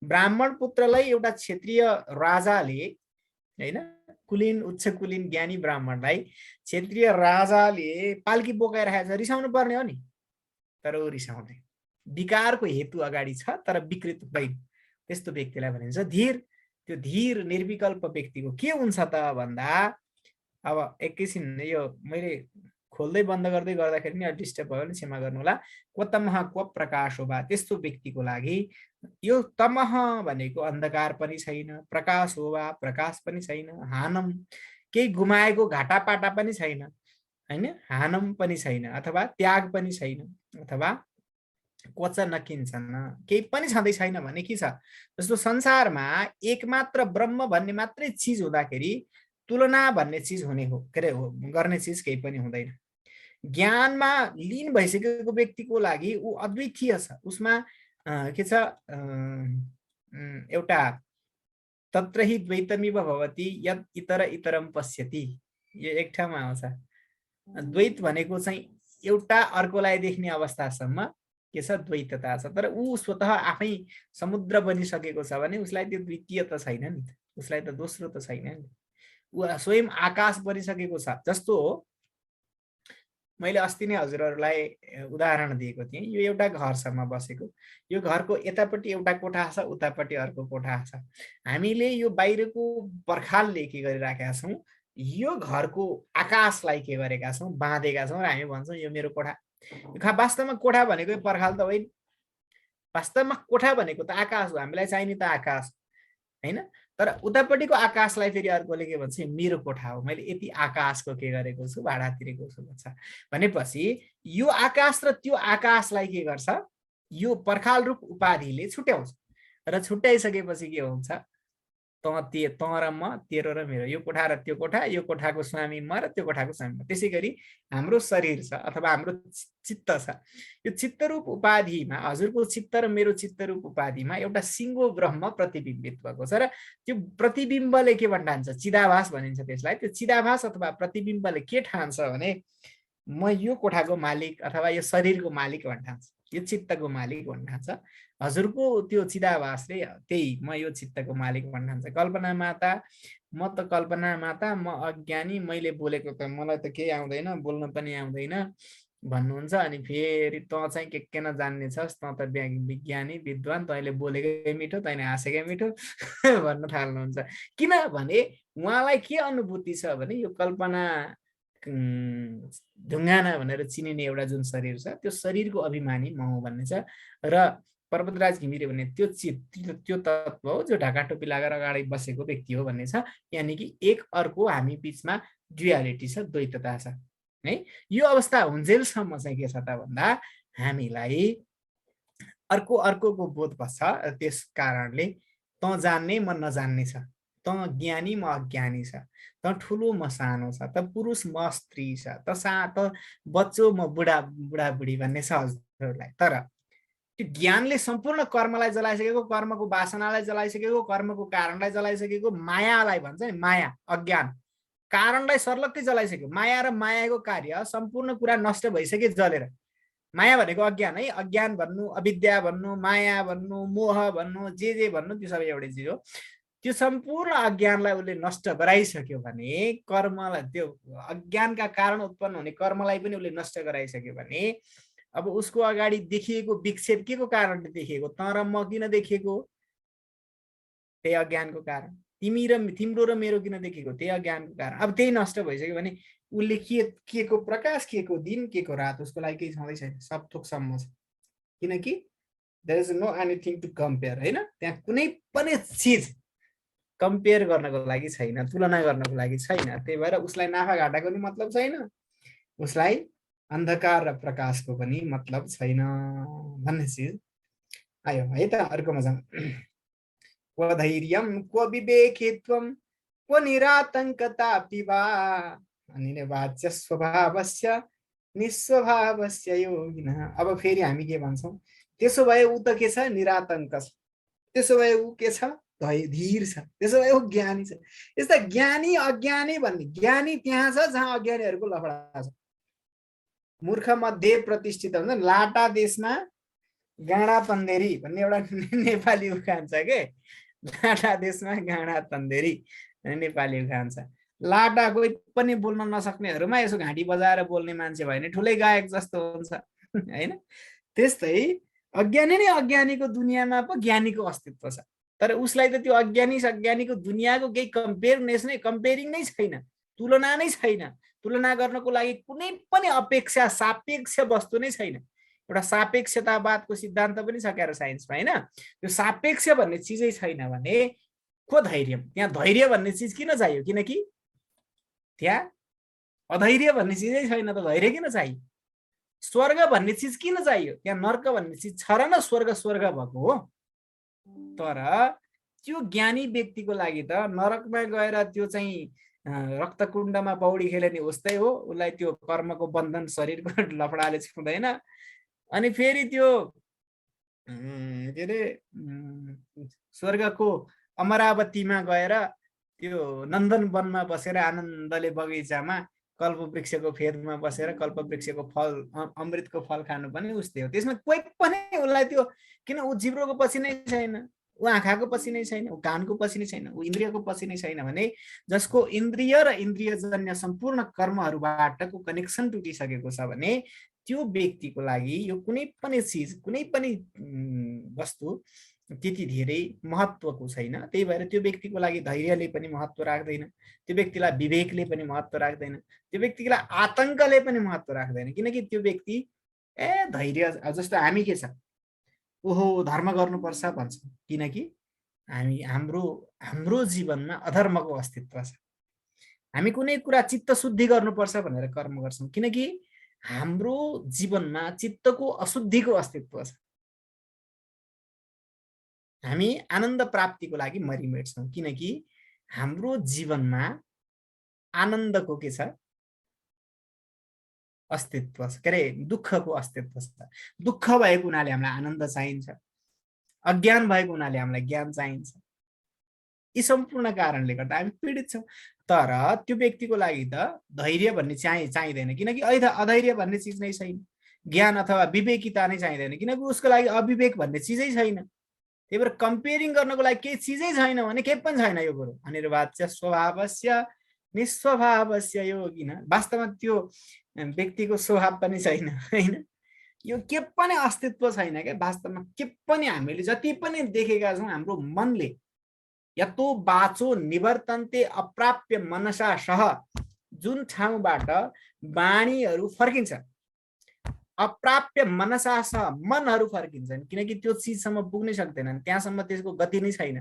ब्राह्मण पुत्रलाई एउटा क्षेत्रीय राजाले हैन, कुलीन उच्च कुलीन ज्ञानी ब्राह्मणलाई क्षेत्रीय राजाले पाल्की बोकाइरहेको छ, रिसाउनु पर्ने हो नि, तर ऊ रिसाउँदैन। विकारको हेतु अगाडि छ तर विकृत होइन, त्यस्तो व्यक्तिलाई भनिन्छ धीर। त्यो धीर निर्विकल्प व्यक्तिको के हुन्छ त भन्दा, अब एकैछिन यो मैले खोल्दै बन्द गर्दै गर्दाखेरि नि डिस्टर्ब भयो भने क्षमा गर्नु होला। क्वतमः क्व प्रकाशो वा, त्यस्तो व्यक्तिको लागि यो तमह भनेको अन्धकार पनि छैन, प्रकाश हो वा प्रकाश पनि छैन, हानम केही गुमाएको घाटापाटा पनि छैन हैन, हानम पनि छैन, अथवा त्याग पनि छैन, अथवा क्वच नकिन्छन्, केही पनि छँदै छैन भने के छ। जस्तो संसारमा एकमात्र ब्रह्म भन्ने मात्रै चिज हुँदाखेरि तुलना भन्ने चिज हुने हो, के अरे गर्ने चिज केही पनि हुँदैन। ज्ञानमा लीन भइसकेको व्यक्तिको लागि ऊ अद्वितीय छ। उसमा के छ, एउटा तत्र हि द्वैतमिव भवति यत् इतर इतरम पश्यति, यो एक ठाउँमा आउँछ। द्वैत भनेको चाहिँ एउटा अर्कोलाई देख्ने अवस्थासम्म के छ, द्वैतता छ। तर ऊ स्वतः आफै समुद्र बनिसकेको छ भने उसलाई त्यो द्वितीय त छैन नि, उसलाई त दोस्रो त छैन नि, ऊ स्वयं आकाश बनिसकेको छ। जस्तो मैले अस्ति नै हजुरहरूलाई उदाहरण दिएको थिएँ। यो एउटा घरसम्म बसेको, यो घरको यतापट्टि एउटा कोठा छ, उतापट्टि अर्को कोठा छ। हामीले यो बाहिरको पर्खालले के गरिराखेका छौँ, यो घरको आकाशलाई के गरेका छौँ, बाँधेका छौँ र हामी भन्छौँ यो मेरो कोठा। वास्तवमा कोठा भनेको पर्खाल त होइन, वास्तवमा कोठा भनेको त आकाश हो, हामीलाई चाहिने त आकाश हैन। तर उतापट्टिको आकाशलाई फेरि अर्कोले के भन्छ, मेरो कोठा हो, मैले यति आकाशको के गरेको छु, भाडा तिरेको छु भन्छ। भनेपछि यो आकाश र त्यो आकाशलाई के गर्छ, यो पर्खाल रूप उपाधिले छुट्याउँछ र छुट्याइसकेपछि के हुन्छ, त र म, तेरो र मेरो, यो कोठा र त्यो कोठा, यो कोठाको स्वामी म र त्यो कोठाको स्वामी म। त्यसै गरी हाम्रो शरीर छ अथवा हाम्रो चित्त छ, यो चित्तरूप उपाधिमा, हजुरको चित्त र मेरो चित्तरूप उपाधिमा एउटा सिङ्गो ब्रह्म प्रतिबिम्बित भएको छ। र त्यो प्रतिबिम्बले के भन्ठान्छ, चिदाभास भनिन्छ त्यसलाई। त्यो चिदाभास अथवा प्रतिबिम्बले के ठान्छ भने, म यो कोठाको मालिक अथवा यो शरीरको मालिक भन्ठान्छ, यो चित्तको मालिक भन्ठान्छ। हजुरको त्यो चिदाभासले त्यही म यो चित्तको मालिक भन्ठान्छ। कल्पना माता म त कल्पना माता, म अज्ञानी, मैले बोलेको त मलाई त केही आउँदैन, बोल्न पनि आउँदैन भन्नुहुन्छ। अनि फेरि तँ चाहिँ के नजान्ने छस्, तँ त विज्ञानी विद्वान, तैँले बोलेकै मिठो, तैँले हाँसेकै मिठो भन्न थाल्नुहुन्छ। किनभने उहाँलाई के अनुभूति छ भने यो कल्पना ढुङ्गाना भनेर चिनिने एउटा जुन शरीर छ, त्यो शरीरको अभिमानी म हुँ भन्ने छ। र पर्वतराज घिमिरे भन्ने त्यो त्यो तत्त्व हो जो ढाका टोपी लगाएर अगाडि बसेको व्यक्ति हो भन्ने छ। यानि कि एक अर्को हामी बिचमा ड्युअलिटी छ, द्वैतता छ है। यो अवस्था हुन्जेलसम्म चाहिँ के छ त भन्दा हामीलाई अर्को अर्कोको बोध बस्छ। त्यस कारणले तँ जान्ने म नजान्ने छ, तँ ज्ञानी म अज्ञानी छ, तँ ठुलो म सानो छ, त पुरुष म स्त्री छ, त बच्चो म बुढाबुढी भन्ने छ हजुरहरूलाई। तर त्यो ज्ञानले सम्पूर्ण कर्मलाई जलाइसकेको, कर्मको वासनालाई जलाइसकेको, कर्मको कारणलाई जलाइसकेको, मायालाई भन्छ नि, माया अज्ञान कारणलाई सर्लक्कै जलाइसक्यो। माया र मायाको कार्य सम्पूर्ण कुरा नष्ट भइसके जलेर। माया भनेको अज्ञान है, अज्ञान भन्नु, अविद्या भन्नु, माया भन्नु, मोह भन्नु, जे भन्नु, त्यो सबै एउटै चिज हो। त्यो सम्पूर्ण अज्ञानलाई उसले नष्ट गराइसक्यो भने, कर्मलाई, त्यो अज्ञानका कारण उत्पन्न हुने कर्मलाई पनि उसले नष्ट गराइसक्यो भने, अब उसको अगाडि देखिएको विक्षेप के को कारणले देखिएको? तँ र म किन देखिएको? त्यही अज्ञानको कारण। तिम्रो र मेरो किन देखिएको? त्यही अज्ञानको कारण। अब त्यही नष्ट भइसक्यो भने उसले के को प्रकाश, के को दिन, के को रात, उसको लागि केही छँदै छैन, सब थोक सम्म छ। किनकि there is no anything to compare होइन। त्यहाँ कुनै पनि चिज कम्पेयर गर्नको लागि छैन, तुलना गर्नको लागि छैन। त्यही भएर उसलाई नाफा घाटाको पनि मतलब छैन, उसलाई अन्धकार र प्रकाशको पनि मतलब छैन भन्ने चिज आयो है त। अर्कोमा जाउँ। क्व धैर्यं क्व विवेकित्वं क्व निरातङ्कतापि वा अनिर्वाच्य स्वभावस्य निस्वभावस्य योगिनः। अब फेरि हामी के भन्छौँ? त्यसो भए ऊ त के छ? निरातङ्क छ। त्यसो भए ऊ के छ? धीर छ। त्यसो भए ऊ ज्ञानी छ। यस्ता ज्ञानी अज्ञानी भन्ने, ज्ञानी त्यहाँ छ जहाँ अज्ञानीहरूको लफडा छ। मूर्ख मध्ये प्रतिष्ठित हुन्छ। लाटा देशमा गाँडा तन्देरी भन्ने एउटा नेपाली उखान छ के। लाटा देशमा गाँडा तन्देरी भन्ने नेपाली उखान छ। लाटा कोही पनि बोल्न नसक्नेहरूमा यसो घाँटी बजाएर बोल्ने मान्छे भयो भने ठुलै गायक जस्तो हुन्छ होइन। त्यस्तै अज्ञानी नै अज्ञानीको दुनियाँमा पो ज्ञानीको अस्तित्व छ। तर उसलाई त त्यो अज्ञानीको दुनियाँको केही कम्पेरिङ नै छैन, तुलना नै छैन। तुलना गर्नको लागि कुनै पनि अपेक्षा सापेक्ष वस्तु नै छैन। एउटा सापेक्षतावादको सिद्धान्त पनि छ क्यारे साइन्समा होइन। त्यो सापेक्ष भन्ने चिजै छैन भने को धैर्य? त्यहाँ धैर्य भन्ने चिज किन चाहियो? किनकि त्यहाँ अधैर्य भन्ने चिजै छैन त धैर्य किन चाहियो? स्वर्ग भन्ने चिज किन चाहियो? त्यहाँ नर्क भन्ने चिज छ र न, स्वर्ग स्वर्ग भएको हो। तर त्यो ज्ञानी व्यक्तिको लागि त नरकमा गएर त्यो चाहिँ रक्तकुण्डमा पौडी खेले नि उस्तै हो। उसलाई त्यो कर्मको बन्धन शरीरको लफडाले छुँदैन। अनि फेरि त्यो के अरे स्वर्गको अमरावतीमा गएर त्यो नन्दन वनमा बसेर आनन्दले बगैँचामा कल्पवृक्षको फेदमा बसेर कल्पवृक्षको फल, अमृतको फल खानु पनि उस्तै हो। त्यसमा कोही पनि उसलाई त्यो, किन ऊ जिब्रोको पछि नै छैन, ऊ आँखाको पछि नै छैन, ऊ कानको पछि नै छैन, ऊ इन्द्रियको पछि नै छैन भने जसको इन्द्रिय र इन्द्रियजन्य सम्पूर्ण कर्महरूबाटको कनेक्सन टुटिसकेको छ भने त्यो व्यक्तिको लागि यो कुनै पनि चिज, कुनै पनि वस्तु त्यति धेरै महत्त्वको छैन। त्यही भएर त्यो व्यक्तिको लागि धैर्यले पनि महत्त्व राख्दैन, त्यो व्यक्तिलाई विवेकले पनि महत्त्व राख्दैन, त्यो व्यक्तिलाई आतङ्कले पनि महत्त्व राख्दैन। किनकि त्यो व्यक्ति धैर्य, जस्तो हामी के छ, ओहो धर्म गर्नुपर्छ भन्छ, किनकि हाम्रो जीवनमा अधर्मको अस्तित्व छ। हामी कुनै कुरा चित्त शुद्धि गर्नुपर्छ भनेर कर्म गर्छौँ, किनकि हाम्रो जीवनमा चित्तको अशुद्धिको अस्तित्व छ। हामी आनन्द प्राप्तिको लागि मरिमेट्छौँ, किनकि हाम्रो जीवनमा आनन्दको के छ? अस्तित्व छ। के अरे दुःखको अस्तित्व छ। दुःख भएको हुनाले हामीलाई आनन्द चाहिन्छ, अज्ञान भएको हुनाले हामीलाई ज्ञान चाहिन्छ। यी सम्पूर्ण कारणले गर्दा हामी पीडित छौँ। तर त्यो व्यक्तिको लागि त धैर्य भन्ने चाहिँदैन, किनकि अधैर्य भन्ने चिज नै छैन। ज्ञान अथवा विवेकिता नै चाहिँदैन, किनकि उसको लागि अविवेक भन्ने चिजै छैन। त्यही भएर कम्पेयरिङ गर्नको लागि केही चिजै छैन भने केही पनि छैन यो कुरो। अनिर्वाच्य स्वभावस्य निस्वभावस्य योगिन, वास्तवमा त्यो व्यक्तिको स्वभाव पनि छैन हैन, यो के पनि अस्तित्व छैन क्या वास्तवमा। के पनि हामीले जति पनि देखेका छौँ हाम्रो मनले यतो बाचो निवर्तन्ते अप्राप्य मनसा सह, जुन ठाउँबाट वाणीहरू फर्किन्छ अप्राप्य मनसा सह, मनहरू फर्किन्छन्, किनकि त्यो चिजसम्म पुग्नै सक्दैनन्, त्यहाँसम्म त्यसको गति नै छैन।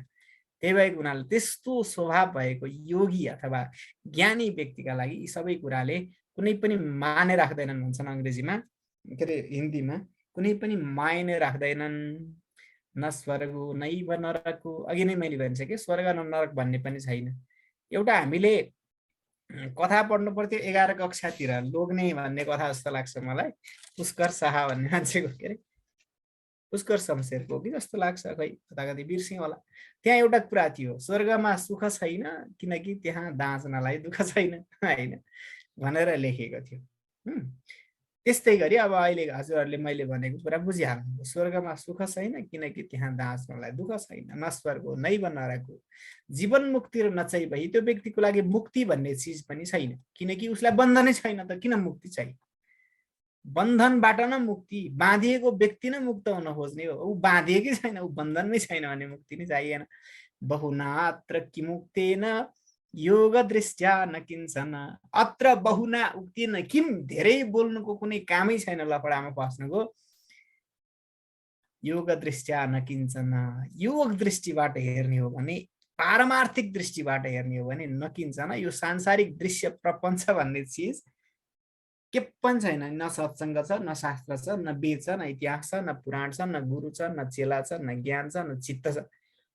त्यही भएको हुनाले त्यस्तो स्वभाव भएको योगी अथवा ज्ञानी व्यक्तिका लागि यी सबै कुराले कुनै पनि माने राख्दैनन् भन्छन् अङ्ग्रेजीमा, के अरे हिन्दीमा, कुनै पनि मायने राख्दैनन्। न स्वर्ग नैव नरक, अघि नै मैले भनिसकेँ स्वर्ग न नरक भन्ने पनि छैन। एउटा हामीले कथा पढ्नु पर्थ्यो 11 कक्षातिर, लोग्ने भन्ने कथा जस्तो लाग्छ मलाई, पुष्कर शाह भन्ने मान्छेको, के अरे पुष्कर शमशेरको कि जस्तो लाग्छ, खै कता कति बिर्सेँ होला। त्यहाँ एउटा कुरा थियो, स्वर्गमा सुख छैन किनकि त्यहाँ दाँच्नलाई दुःख छैन हैन भनेर लेखेको थियो। त्यस्तै गरी अब अहिले हजुरहरूले मैले भनेको कुरा बुझिहाल्नु, स्वर्गमा सुख छैन किनकि त्यहाँ दाँच्नलाई दुःख छैन, न स्वर्ग नैव नरक, जीवन मुक्ति र नचै भई, त्यो व्यक्तिको लागि मुक्ति भन्ने चिज पनि छैन, किनकि उसलाई बन्धनै छैन त किन मुक्ति चाहियो। बन्धनबाट न मुक्ति, बाँधिएको व्यक्ति नै मुक्त हुन खोज्ने हो, ऊ बाँधिएकै छैन, ऊ बन्धनमै छैन भने मुक्ति नै चाहिएन। बहुनात्र किमुक्तेन योग दृष्ट्या न किञ्चन, अत्र बहुना उक्तिन, किम धेरै बोल्नुको कुनै कामै छैन लफडामा फस्नुको। योग दृष्ट्या न किञ्चन, योग दृष्टिबाट हेर्ने हो भने, पारमार्थिक दृष्टिबाट हेर्ने हो भने नकिञ्चन, यो सांसारिक दृश्य प्रपञ्च भन्ने चिज के पनि छैन। न सत्सङ्ग छ, न शास्त्र छ, न वेद छ, न इतिहास छ, न पुराण छ, न गुरु छ, न चेला छ, न ज्ञान छ, न चित्त छ।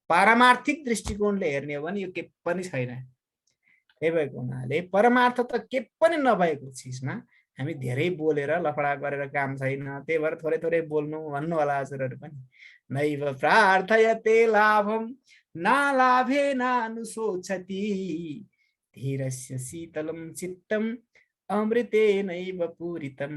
पारमार्थिक दृष्टिकोणले हेर्ने हो भने यो के पनि छैन। त्यही भएको हुनाले परमार्थ त के पनि नभएको चिजमा हामी धेरै बोलेर लफडा गरेर काम छैन। त्यही भएर थोरै थोरै बोल्नु भन्नु होला हजुरहरू पनि। नैव प्रार्थयते लाभम नालाभे नानुशोचति, धीरस्य शीतलम चित्तम अमृते नैव पूरितम।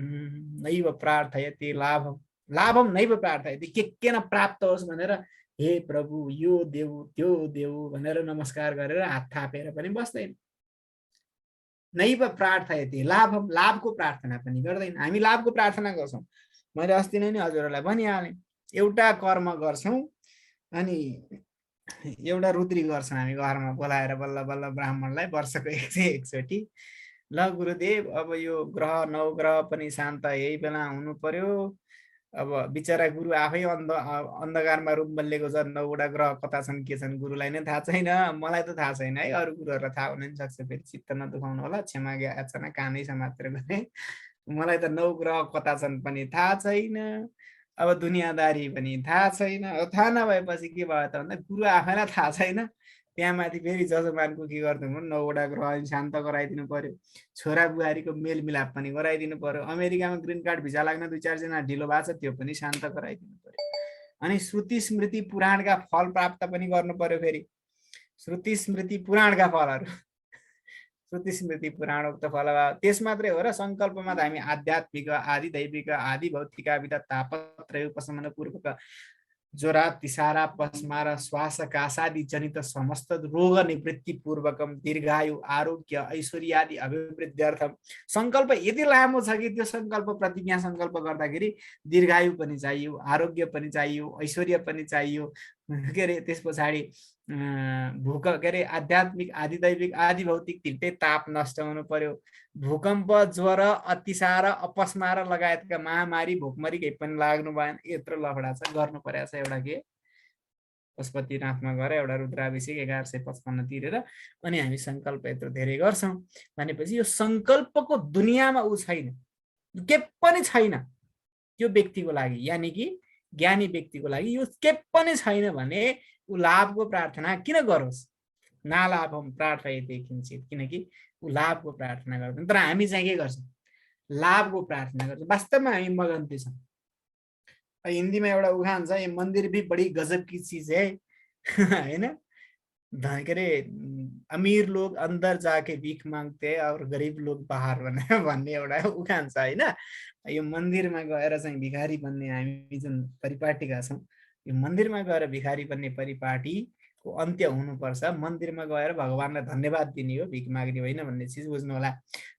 नैव प्रार्थयते लाभम, लाभम नैव प्रार्थयते, के न प्राप्त होस् भनेर हे प्रभु यो देऊ त्यो देऊ भनेर नमस्कार गरेर हात थापेर पनि बस्दैन। नैव प्रार्थयते लाभम, लाभको प्रार्थना पनि गर्दैन। हामी लाभको प्रार्थना गर्छौँ, मैले अस्ति नै हजुरहरूलाई भनिहालेँ, एउटा कर्म गर्छौँ अनि एउटा रुद्री गर्छौँ हामी घरमा बोलाएर बल्ल बल्ल ब्राह्मणलाई वर्षको 101 ल गुरुदेव अब यो ग्रह नवग्रह पनि शान्त यही बेला हुनु पर्यो, अब बिचरा गुरु आफै अन्धकारमा रुम बल्लेको छ, 9वटा ग्रह कता छन् के छन् गुरुलाई नै थाहा छैन, मलाई त थाहा छैन है, अरू गुरुहरूलाई थाहा हुन नि सक्छ, फेरि चित्त नदुखाउनु होला, क्षमा याचना कानै समातेर गरे, मलाई त 9 ग्रह कता छन् पनि थाहा छैन, अब दुनियाँदारी पनि थाहा छैन। थाहा नभएपछि के भयो त भन्दा गुरु आफैलाई थाहा छैन, त्यहाँ माथि फेरि जजमानको के गर्नु, 9वटा ग्रह शान्त गराइदिनु पर्यो, छोरा बुहारीको मेलमिलाप पनि गराइदिनु पर्यो, अमेरिकामा ग्रिन कार्ड भिजा लाग्न 2-4 जना ढिलो भएको छ त्यो पनि शान्त गराइदिनु पर्यो, अनि श्रुति स्मृति पुराणका फल प्राप्त पनि गर्नु पर्यो। फेरि श्रुति स्मृति पुराणका फलहरू, श्रुति स्मृति पुराणोक्त फल, त्यस मात्रै हो र सङ्कल्पमा त हामी आध्यात्मिक आदि दैविक आदि भौतिकाविदा तापत्रय उपशमन पूर्वक ज्वरा तिसारा पस्मार श्वास कासादि जनित समस्त रोग निवृत्ति पूर्वकम दीर्घायु आरोग्य ऐश्वर्यादि अभिवृद्ध्यर्थम। सङ्कल्प यति लामो छ कि त्यो सङ्कल्प प्रतिज्ञा सङ्कल्प गर्दाखेरि दीर्घायु पनि चाहियो, आरोग्य पनि चाहियो, ऐश्वर्य पनि चाहियो, के अरे त्यस पछाडि भूक के अरे आध्यात्मिक आदि दैविक आदि भौतिक तिनटै ताप नष्ट हुनु पर्यो, भूकम्प ज्वर अतिसार अपस्मार लगायतका महामारी भोकमरी केही पनि लाग्नु भएन, यत्रो लफडा छ, गर्नु परेको छ एउटा के पशुपतिनाथमा गएर एउटा रुद्राभिषेक 1155 तिरेर, अनि हामी सङ्कल्प यत्रो धेरै गर्छौँ भनेपछि यो सङ्कल्पको दुनियाँमा ऊ छैन, के पनि छैन त्यो व्यक्तिको लागि, यानि कि ज्ञानी व्यक्तिको लागि यो के पनि छैन भने ऊ लाभको प्रार्थना किन गरोस्। नालाभम प्रार्थयते किञ्चित, किनकि ऊ लाभको प्रार्थना गर्छौँ, तर हामी चाहिँ के गर्छौँ, लाभको प्रार्थना गर्छौँ। वास्तवमा हामी मगन्ती छौँ। हिन्दीमा एउटा उखान छ, ये मन्दिर भी बड़ी गजब की चीज है हैन, के अरे अमीर लोग अंदर जाके भीख मांगते और गरीब लोग बाहर भन्ने एउटा उखान छ हैन। यो मन्दिरमा गएर चाहिँ भिखारी बन्ने हामी जुन परिपाटीका छौँ, यो मन्दिरमा गएर भिखारी बन्ने परिपाटीको अन्त्य हुनुपर्छ। मन्दिरमा गएर भगवानलाई धन्यवाद दिने हो, भिख माग्ने होइन भन्ने चिज बुझ्नु होला।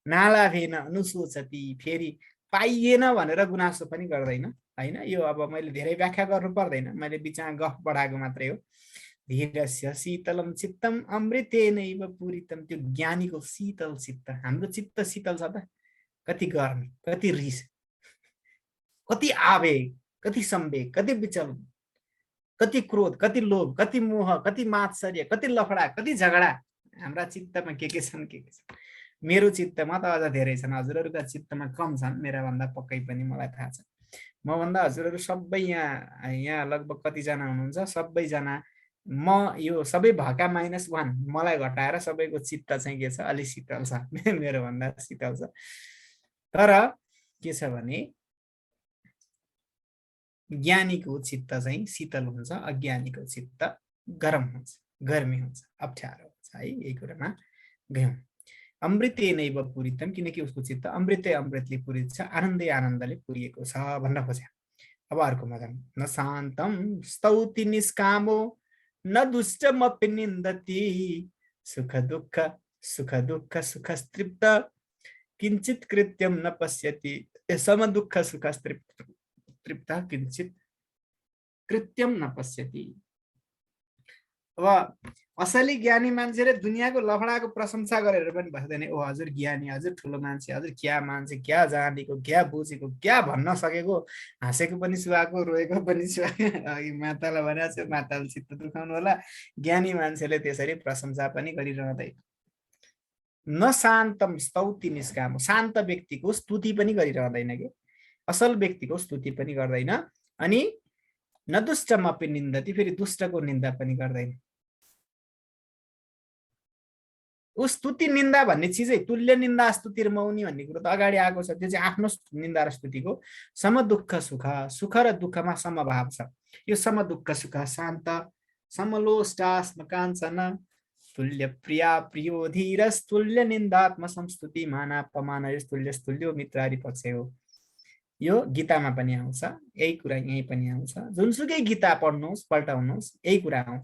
नाला फेन अनुसोचति, फेरि पाइएन भनेर गुनासो पनि गर्दैन हैन। यो अब मैले धेरै व्याख्या गर्नु पर्दैन, मैले बिचमा गफ बढाएको मात्रै हो। धीरस्य शीतलम चित्तम अमृतेनैव पूरितम, त्यो ज्ञानीको शीतल चित्त। हाम्रो चित्त शीतल छ त? कति गर्मी, कति रिस, कति आवेग, कति संवेग, कति विचलन, कति क्रोध, कति लोभ, कति मोह, कति मात्सर्य, कति लफडा, कति झगडा। हाम्रा चित्तमा के छन्, के छन्। मेरो चित्तमा त अझ धेरै छन्, हजुरहरूका चित्तमा कम छन्, मेरा भन्दा पक्कै पनि मलाई थाहा छ। म भन्दा हजुरहरू सबै यहाँ लगभग कतिजना हुनुहुन्छ, सबैजना म यो सबै भएका -1 मलाई घटाएर सबैको चित्त चाहिँ के छ, अलि शीतल छ, मेरो भन्दा शीतल छ। तर के छ भने ज्ञानीको चित्त चाहिँ शीतल हुन्छ, अज्ञानीको चित्त गरम हुन्छ, गर्मी हुन्छ, अप्ठ्यारो हुन्छ है। यही कुरामा गयौँ। अमृतेनैव पूरितम, किनकि उसको चित्त अमृतै अमृतले पूरित छ, आनन्दै आनन्दले पूरिएको छ भन्न खोज्या। अब अर्कोमा जाउँ। न शान्तम स्तौति निष्कामो न दुष्टमपि निन्दति, सुख दुःख सुखस्तृप्त किञ्चित् कृत्यम न पश्यति, सम दुःख सुखस्तृप्त किञ्चित् कृत्यम न पश्यति। अब असली ज्ञानी मान्छेले दुनियाँको लफडाको प्रशंसा गरेर पनि बस्दैन। ओ हजुर ज्ञानी, हजुर ठुलो मान्छे, हजुर क्या मान्छे, क्या जानेको, क्या बुझेको, क्या भन्न सकेको, हाँसेको पनि सुहाएको, रोएको पनि सुहाएको। अघि मातालाई भनेको छ, माताले चित्त दुखाउनु होला। ज्ञानी मान्छेले त्यसरी प्रशंसा पनि गरिरहँदैन। न शान्तम स्तौति निष्काम, शान्त व्यक्तिको स्तुति पनि गरिरहँदैन के, असल व्यक्तिको स्तुति पनि गर्दैन। अनि न दुष्टमपि निन्दति, फेरि दुष्टको निन्दा पनि गर्दैन। ऊ स्तुति निन्दा भन्ने चिजै तुल्य निन्दा स्तुति र मौनी भन्ने कुरो त अगाडि आएको छ। त्यो चाहिँ आफ्नो निन्दा र स्तुतिको सम दुःख सुख, सुख र दुःखमा समभाव छ। यो सम दुःख सुख, शान्त, समलोष्टास्म काञ्चन, तुल्य प्रिया प्रियो धीरस्, तुल्य निन्दात्म संस्तुति, मानापमान तुल्य स्तुल्यो मित्रादि पक्ष हो। यो गीतामा पनि आउँछ, यही कुरा यही पनि आउँछ। जुनसुकै गीता पढ्नुहोस्, पल्टाउनुहोस्, यही कुरा आउँछ।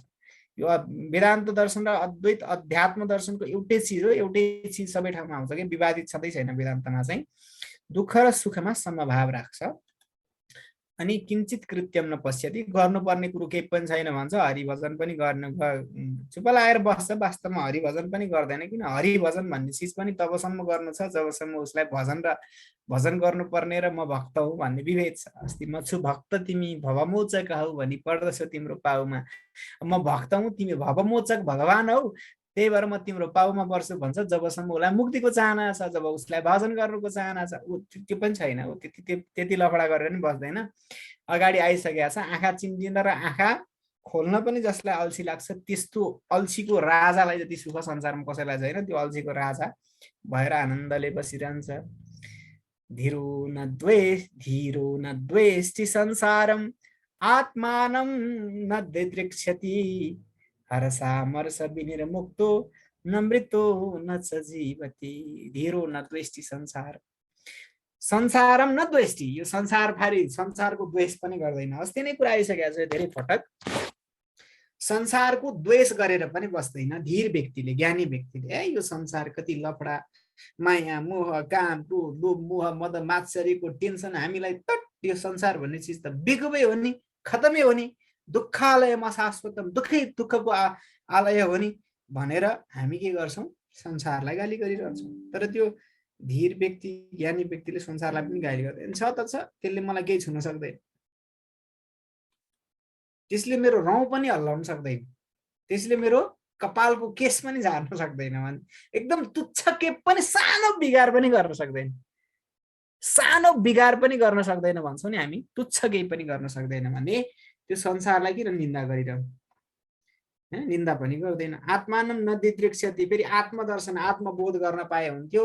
यो वेदान्त दर्शन र अद्वैत अध्यात्म दर्शनको एउटै चिज हो, एउटै चिज सबै ठाउँमा आउँछ कि विवादित छँदै छैन। वेदान्तमा चाहिँ दुःख र सुखमा समभाव राख्छ। अनि किञ्चित कृत्यम न पश्यति, गर्नुपर्ने कुरो केही पनि छैन भन्छ। हरिभजन पनि गर्न चुप लागेर बस्छ, वास्तवमा हरिभजन पनि गर्दैन। किन हरिभजन भन्ने चिज पनि तबसम्म गर्नु छ जबसम्म उसलाई भजन गर्नुपर्ने र म भक्त हुँ भन्ने विभेद छ। अस्ति म छु भक्त तिमी भवमोचक हौ भनी पढ्दछौ तिम्रो पाउमा, म भक्त हुँ तिमी भवमोचक भगवान हौ, त्यही भएर म तिम्रो पाउमा पर्छु भन्छ। जबसम्म उसलाई मुक्तिको चाहना छ, जब उसलाई भजन गर्नुको चाहना छ, ऊ त्यो पनि छैन। ऊ त्यति लफडा गरेर पनि बस्दैन। अगाडि आइसकेको छ, आँखा चिम्लिन र आँखा खोल्न पनि जसलाई अल्छी लाग्छ, त्यस्तो अल्छीको राजालाई जति सुख संसारमा कसैलाई छैन, त्यो अल्छीको राजा भएर आनन्दले बसिरहन्छ। धीरो न द्वेष्टि संसारम, आत्मानं न दिदृक्षति, हरसामर्ष विनिर्मुक्तो न मृतो न च जीवति। धीरो न द्वेष्टि संसार, संसारम न द्वेष्टि, यो संसार भारी, संसारको द्वेष पनि गर्दैन। अस्ति नै कुरा आइसकेको छ धेरै पटक। संसारको द्वेष गरेर पनि बस्दैन धीर व्यक्तिले, ज्ञानी व्यक्तिले। है यो संसार कति लफडा, माया मोह काम क्रोध लोभ मोह मद मात्सर्यको टेन्सन हामीलाई तट, यो संसार भन्ने चिज त बिगुबै हो नि, खतमै हो नि, दुःखालयमा शाश्वतम, दुःखको आलय हो नि भनेर हामी के गर्छौँ, संसारलाई गाली गरिरहन्छौँ। तर त्यो धीर व्यक्ति ज्ञानी व्यक्तिले संसारलाई पनि गाली गर्दैन। छ त छ, त्यसले मलाई केही छुन सक्दैन, त्यसले मेरो रौँ पनि हल्लाउन सक्दैन, त्यसले मेरो कपालको केस पनि झार्न सक्दैन भने, एकदम तुच्छ के पनि सानो बिगार पनि गर्न सक्दैन, सानो बिगार पनि गर्न सक्दैन भन्छौँ नि हामी। तुच्छ केही पनि गर्न सक्दैन भने त्यो संसारलाई किन निन्दा गरिरहनु, निन्दा पनि गर्दैन। आत्मानं न दिदृक्षति, फेरि आत्मदर्शन आत्मबोध गर्न पाए हुन्थ्यो,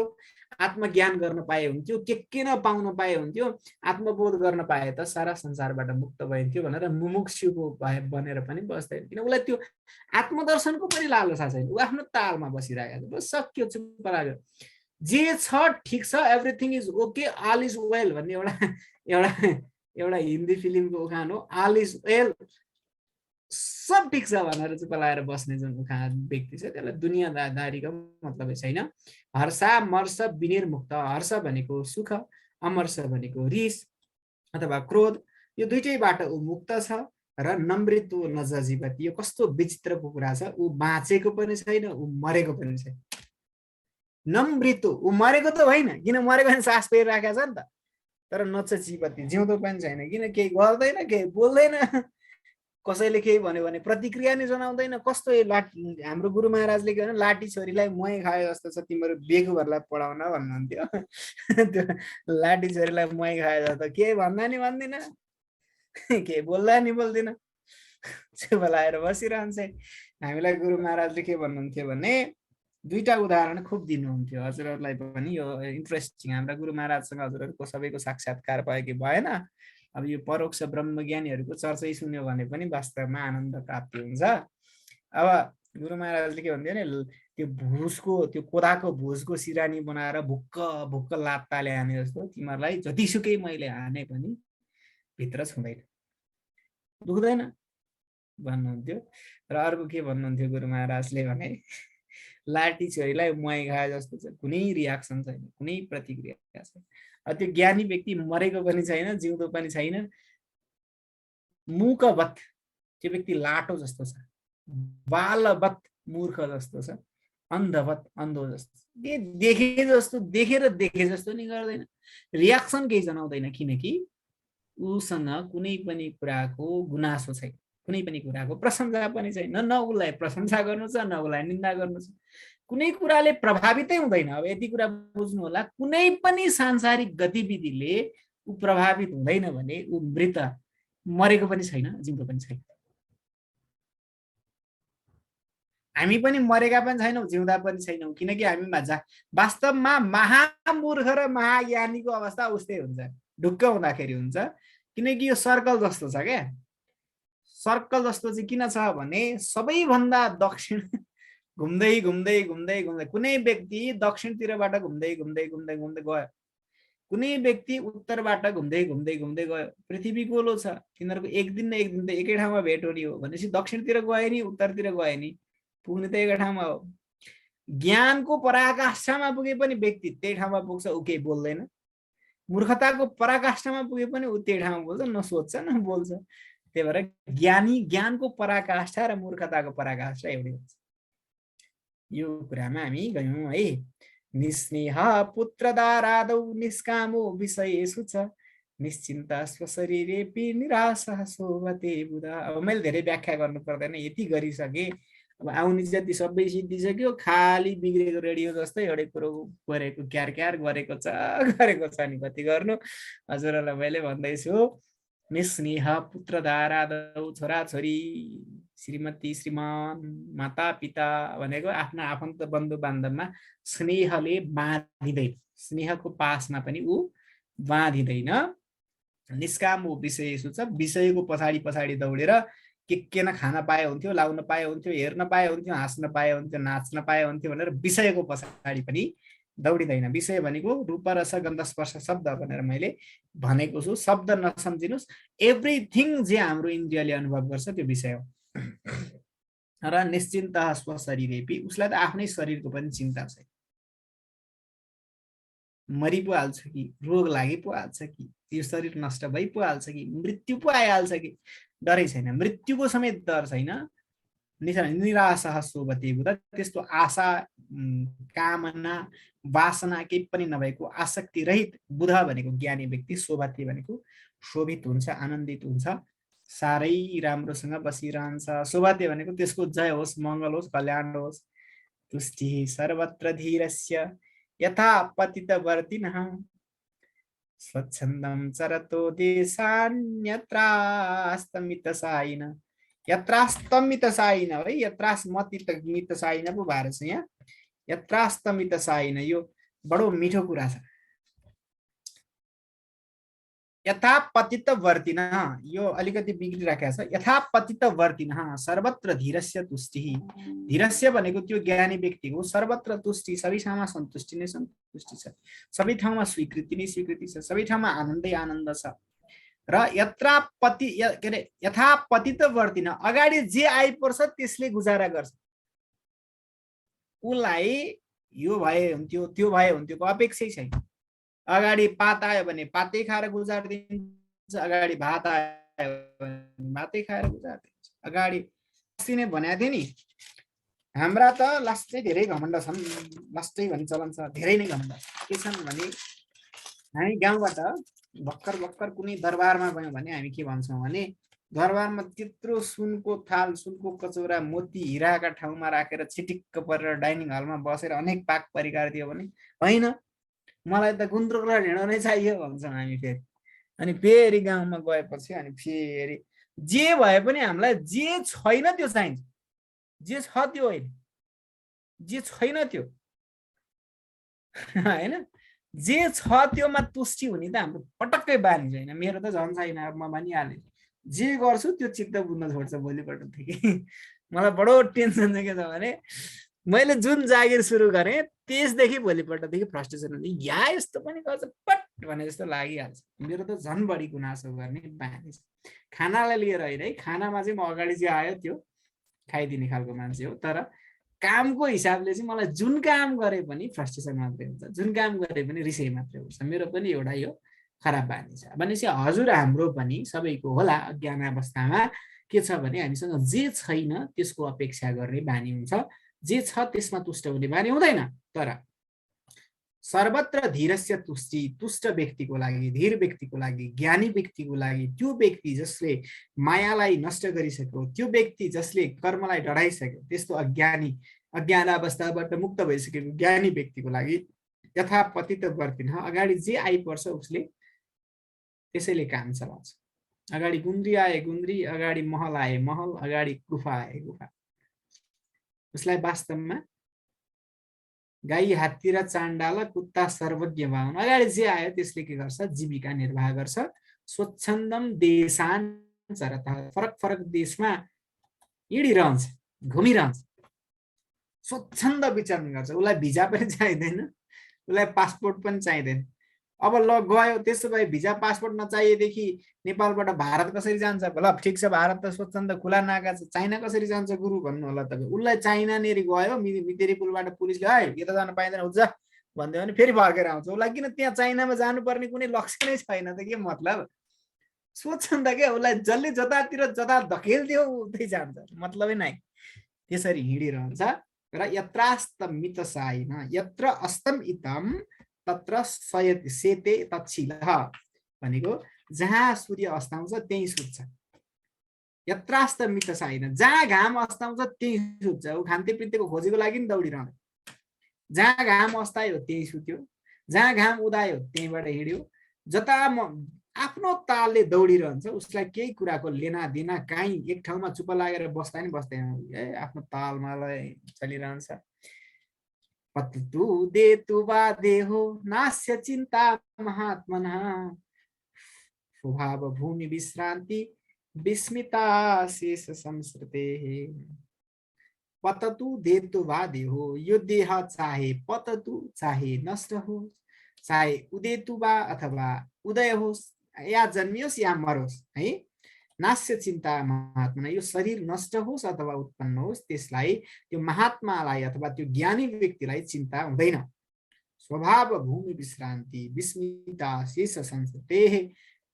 आत्मज्ञान गर्न पाए हुन्थ्यो, के नपाउन पाए हुन्थ्यो, आत्मबोध गर्न पाए त सारा संसारबाट मुक्त भइन्थ्यो भनेर मुमुक्षुको बनेर पनि बस्दैन। किन उसलाई त्यो आत्मदर्शनको पनि लालसा छैन, ऊ आफ्नो तालमा बसिरहेको छ। बस सक्यो, चुप लाग्यो, जे छ ठिक छ, everything is okay, all is well भन्ने एउटा हिन्दी फिल्मको उखान हो। अल इज वेल, सब ठिक छ भनेर चुप लाएर बस्ने जुन व्यक्ति छ त्यसलाई दुनियादारीको मतलबै छैन। हर्षा मर्ष विनिर्मुक्त, हर्ष भनेको सुख, अमर्ष भनेको रिस अथवा क्रोध, यो दुईटैबाट ऊ मुक्त छ। र नमृत्यु न जीवति, यो कस्तो विचित्रको कुरा छ, ऊ बाँचेको पनि छैन, ऊ मरेको पनि छैन। नमृत्यु, ऊ मरेको त होइन, किन मरेको भने सास फेरिराखेको छ नि त, तर नच जीवति, जिउँदो पनि छैन, किन केही गर्दैन, केही बोल्दैन, कसैले केही भन्यो भने प्रतिक्रिया नै जनाउँदैन। कस्तो हाम्रो गुरु महाराजले के भन्नु, लाठी छोरीलाई मही खायो जस्तो छ, तिमीहरू बेगुहरूलाई पढाउन भन्नुहुन्थ्यो। त्यो लाठी छोरीलाई मही खायो जस्तो, के भन्दा नि भन्दिन, के बोल्दा नि बोल्दिन, चुप लाएर बसिरहन्छ। हामीलाई गुरु महाराजले के भन्नुहुन्थ्यो भने दुईटा उदाहरण खुब दिनुहुन्थ्यो हजुरहरूलाई पनि। यो इन्ट्रेस्टिङ, हाम्रा गुरु महाराजसँग हजुरहरूको सबैको साक्षात्कार भयो कि भएन, अब यो परोक्ष ब्रह्मज्ञानीहरूको चर्चै सुन्यो भने पनि वास्तवमा आनन्द प्राप्ति हुन्छ। अब गुरु महाराजले के भन्थ्यो भने त्यो भुसको, त्यो कोदाको भुसको सिरानी बनाएर भुक्क भुक्क लात्ताले हाने जस्तो तिमीहरूलाई जतिसुकै मैले हाने पनि भित्र छुँदैन, दुख्दैन भन्नुहुन्थ्यो। र अर्को के भन्नुहुन्थ्यो गुरु महाराजले भने, लाठी छोरीलाई मही खाए जस्तो छ, कुनै रियाक्सन छैन, कुनै प्रतिक्रिया छैन। त्यो ज्ञानी व्यक्ति मरेको पनि छैन, जिउँदो पनि छैन, मूकवत, त्यो व्यक्ति लाटो जस्तो छ, बालवत मूर्ख जस्तो छ, अन्धवत अन्धो जस्तो, के देखे जस्तो, देखेर देखे जस्तो नि गर्दैन, रियाक्सन केही जनाउँदैन, किनकि उसँग कुनै पनि कुराको गुनासो छैन, कुनै पनि कुराको प्रशंसा पनि छैन, न उसलाई प्रशंसा गर्नु छ, न उसलाई निन्दा गर्नु छ, कुनै कुराले प्रभावितै हुँदैन। अब यति कुरा बुझ्नु होला, कुनै पनि सांसारिक गतिविधिले ऊ प्रभावित हुँदैन भने ऊ मृत, मरेको पनि छैन, जिउँदो पनि छैन। हामी पनि मरेका पनि छैनौँ, जिउँदा पनि छैनौँ, किनकि हामी वास्तवमा महामूर्ख र महाज्ञानीको अवस्था उस्तै हुन्छ, ढुक्क हुँदाखेरि हुन्छ। किनकि यो सर्कल जस्तो छ क्या, सर्कल जस्तो चाहिँ किन छ भने सबैभन्दा दक्षिण घुम्दै घुम्दै घुम्दै घुम्दै कुनै व्यक्ति दक्षिणतिरबाट घुम्दै घुम्दै घुम्दै घुम्दै गयो, कुनै व्यक्ति उत्तरबाट घुम्दै घुम्दै घुम्दै गयो। पृथ्वी गोलो छ, तिनीहरूको एक दिन न एक दिन त एकै ठाउँमा भेट हुने हो भनेपछि दक्षिणतिर गए नि उत्तरतिर गए नि पुग्ने त एकै ठाउँमा हो। ज्ञानको पराकाष्ठामा पुगे पनि व्यक्ति त्यही ठाउँमा पुग्छ, ऊ केही बोल्दैन। मूर्खताको पराकाष्ठामा पुगे पनि ऊ त्यही ठाउँमा बोल्छ, न सोच्छ न बोल्छ। त्यही भएर ज्ञानको पराकाष्ठा र मूर्खताको पराकाष्ठा एउटै हुन्छ। यो कुरामा हामी गयौँ है। निस्नेह पुत्रदारादौ निष्कामो विषयेषु च निश्चिन्ता स्वशरीरेपि निराशः शोभते बुधा। अब मैले धेरै व्याख्या गर्नु पर्दैन, यति गरिसकेँ। अब आउने जति सबै सिद्धिसक्यो, खाली बिग्रेको रेडियो जस्तै एउटै कुरो गरेको क्यार क्यार गरेको छ नि, कति गर्नु। हजुरहरूलाई मैले भन्दैछु, निस्नेह पुत्रदारादौ, छोराछोरी, श्रीमती श्रीमान, माता पिता भनेको आफ्ना आफन्त बन्धु बान्धवमा स्नेहले बाँधिँदैन, स्नेहको पासमा पनि ऊ बाँधिँदैन। निष्काम विषयेषु छ, विषयको पछाडि पछाडि दौडेर के न खान पाए हुन्थ्यो, लाउन पाए हुन्थ्यो, हेर्न पाए हुन्थ्यो, हाँस्न पाए हुन्थ्यो, नाच्न पाए हुन्थ्यो भनेर विषयको पछाडि पनि दौडिँदैन। विषय भनेको रूप रस गन्ध स्पर्श शब्द भनेर मैले भनेको छु, शब्द नसम्झिनुहोस्, एभ्रिथिङ जे हाम्रो इन्द्रियले अनुभव गर्छ त्यो विषय हो। र निश्चिन्त स्वशरीरेपि, उसलाई त आफ्नै शरीरको पनि चिन्ता छैन, मरि पो हाल्छ कि, रोग लागि पो हाल्छ कि, यो शरीर नष्ट भइ पो हाल्छ कि, मृत्यु पो आइहाल्छ कि, डरै छैन, मृत्युको समेत डर छैन। निराशः शोभते बुधा, त्यस्तो आशा कामना वासना केही पनि नभएको आसक्ति रहित बुध भनेको ज्ञानी व्यक्ति, शोभते भनेको शोभित हुन्छ, आनन्दित हुन्छ, साह्रै राम्रोसँग बसिरहन्छ। शोभते भनेको त्यसको जय होस्, मङ्गल होस्, कल्याण होस्। तुष्टि सर्वत्र धीरस्य यथा पतितवर्तिनः स्वच्छन्दं चरतो देशान्यत्रास्तमितसायिन। यत्रास्तमितसायिन है, यत्रास्मतितमितसायिन पो भएर छ यहाँ, यत्रास्तमितसायिन, यो बडो मिठो कुरा छ। यथा पतितवर्तिन, यो अलिकति बिग्रिराखेको छ। यथा पतितवर्तिन सर्वत्र धीरस्य तुष्टि, धीरस्य भनेको त्यो ज्ञानी व्यक्तिको सर्वत्र तुष्टि, सबै ठाउँमा सन्तुष्टि नै सन्तुष्टि छ, सबै ठाउँमा स्वीकृति नै स्वीकृति छ, सबै ठाउँमा आनन्दै आनन्द छ। र यत्रापति के अरे यथापतित वर्तिन, अगाडि जे आइपर्छ त्यसले गुजारा गर्छ। उसलाई यो भए हुन्थ्यो त्यो भए हुन्थ्यो को अपेक्षै छैन। अगाडि पात आयो भने पातै खाएर गुजारिदिन्छ, अगाडि भात आयो भने भातै खाएर गुजारिदिन्छ। अगाडि अस्ति नै भनेको थिएँ नि, हाम्रा त लास्टै धेरै घमण्ड छन्, लास्टै भन्ने चलन छ, धेरै नै घमण्ड के छन् भने हामी गाउँबाट भर्खर भर्खर कुनै दरबारमा गयौँ भने हामी के भन्छौँ भने दरबारमा त्यत्रो सुनको थाल, सुनको कचौरा, मोती हिराका ठाउँमा राखेर छिटिक्क परेर डाइनिङ हलमा बसेर अनेक पाक परिकार दियो भने होइन, मलाई त गुन्द्रुक र ढेँडो नै चाहियो भन्छौँ हामी फेरि। अनि फेरि गाउँमा गएपछि अनि फेरि जे भए पनि हामीलाई जे छैन त्यो चाहिन्छ, जे छ त्यो होइन, जे छैन त्यो होइन, जे छ त्योमा तुष्टि हुने त हाम्रो पटक्कै बानी छैन। मेरो त झन् छैन, अब म भनिहालेँ जे गर्छु त्यो चित्त बुझ्न छोड्छ भोलिपल्टदेखि। मलाई बडो टेन्सन चाहिँ के छ भने मैले जुन जागिर सुरु गरेँ त्यसदेखि भोलिपल्टदेखि फ्रस्ट्रेसन हुन्छ, या यस्तो पनि गर्छ पट भने जस्तो लागिहाल्छ। मेरो त झन् बढी गुनासो गर्ने बानी छ। खानालाई लिएर होइन है, खानामा चाहिँ म अगाडि जे आयो त्यो खाइदिने खालको मान्छे हो, तर कामको हिसाबले चाहिँ मलाई जुन काम गरे पनि फ्रस्ट्रेसन मात्रै हुन्छ, जुन काम गरे पनि रिसाइ मात्रै हुन्छ। मेरो पनि एउटा यो खराब बानी छ। भनेपछि हजुर हाम्रो पनि सबैको होला अज्ञान अवस्थामा के छ भने हामीसँग जे छैन त्यसको अपेक्षा गर्ने बानी हुन्छ, जे छ त्यसमा तुष्ट हुने बानी हुँदैन। तर सर्वत्र धीरस्य तुष्टि, तुष्ट व्यक्तिको लागि, धीर व्यक्तिको लागि, ज्ञानी व्यक्तिको लागि, त्यो व्यक्ति जसले मायालाई नष्ट गरिसक्यो, त्यो व्यक्ति जसले कर्मलाई डढाइसक्यो, त्यस्तो अज्ञानी अज्ञान अवस्थाबाट मुक्त भइसकेको ज्ञानी व्यक्तिको लागि यथापतित वर्तिन, अगाडि जे आइपर्छ उसले त्यसैले काम चलाउँछ। अगाडि गुन्द्री आए गुन्द्री, अगाडि महल आए महल, अगाडि गुफा आए गुफा। उसलाई वास्तवमा गाई हात्ती र चाण्डाल कुत्ता सर्वज्ञ भावन, अगाडि जे आयो त्यसले के गर्छ, जीविका निर्वाह गर्छ। स्वच्छन्दम देशान चरता, फरक फरक देशमा हिँडिरहन्छ, घुमिरहन्छ, स्वच्छन्द विचरण गर्छ। उसलाई भिजा पनि चाहिँदैन, उसलाई पासपोर्ट पनि चाहिँदैन। अब ल गयो, त्यसो भए भिजा पासपोर्ट नचाहिएदेखि नेपालबाट भारत कसरी जान्छ? ल ठिक छ, भारत त स्वच्छन्द खुला नाका छ, चाइना कसरी जान्छ गुरु भन्नु होला तपाईँ। उसलाई चाइना नेरी गयो, मितेरी पुलबाट पुलिसले है यता जान पाइँदैन उज्जा भनिदियो भने फेरि फर्केर आउँछ। उसलाई किन त्यहाँ चाइनामा जानुपर्ने कुनै लक्ष्य नै छैन त, के मतलब? स्वच्छन्द क्या, उसलाई जसले जतातिर जता धकेलिदियो उतै जान्छ, मतलबै नै। त्यसरी हिँडिरहन्छ। र यत्रास्तमित साइन, यत्र अस्तम इतम तत्र सेते तच्छिलः भनेको जहाँ सूर्य अस्ताउँछ त्यही सुत्छ। यत्रास्तमित साइन, जहाँ घाम अस्ताउँछ त्यही सुत्छ। ऊ खान्ते पित्तेको खोजीको लागि नि दौडिरहन्छ। जहाँ घाम अस्तायो त्यही सुत्यो, जहाँ घाम उदायो त्यहीँबाट हिँड्यो, जता आफ्नो तालले दौडिरहन्छ। उसलाई केही कुराको लेना देना काहीँ एक ठाउँमा चुप लागेर बस्दा नि बस्दैन, आफ्नो तालमा चलिरहन्छ। पततु देतु वा देहो नास्य चिन्ता महात्मनः, स्वभाव भूमि विश्रान्ति विस्मिता शेष संस्कृतेः। पततु देतु वा देहो, यो देह चाहे पततु चाहे नष्ट होस्, चाहे उदेतु वा अथवा उदय होस्, या जन्मियोस् या मरोस् है, नास्य चिन्ता महात्मा, यो शरीर नष्ट होस् अथवा उत्पन्न होस् त्यसलाई, त्यो महात्मालाई अथवा त्यो ज्ञानी व्यक्तिलाई चिन्ता हुँदैन। स्वभाव भूमि विश्रान्ति विस्मिता शेष संस्कृतेः,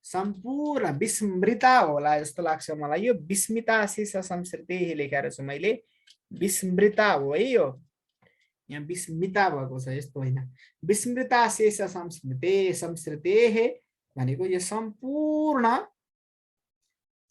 सम्पूर्ण विस्मृता होला जस्तो लाग्छ मलाई। यो विस्मिता शेष संस्कृतेः लेखेर छु मैले, विस्मृता हो है, यो यहाँ विस्मिता भएको छ, यस्तो होइन। विस्मृता शेष संस्कृतेः भनेको यो सम्पूर्ण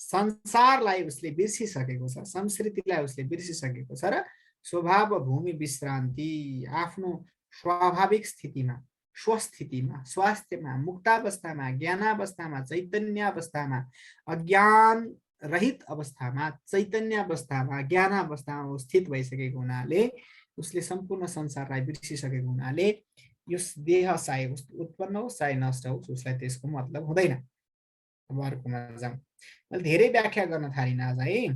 संसारलाई उसले बिर्सिसकेको छ, संस्कृतिलाई उसले बिर्सिसकेको छ। र स्वभाव भूमि विश्रान्ति, आफ्नो स्वाभाविक स्थितिमा, स्वस्थितिमा, स्वास्थ्यमा, मुक्तावस्थामा, ज्ञानावस्थामा, चैतन्यावस्थामा, अज्ञान रहित अवस्थामा, चैतन्यावस्थामा, ज्ञानावस्थामा स्थित भइसकेको हुनाले, उसले सम्पूर्ण संसारलाई बिर्सिसकेको हुनाले यो देह चाहे उत्पन्न होस् चाहे नष्ट होस् उसलाई त्यसको मतलब हुँदैन। अब अर्कोमा जाउँ। मैले धेरै व्याख्या गर्न थालिन आज है।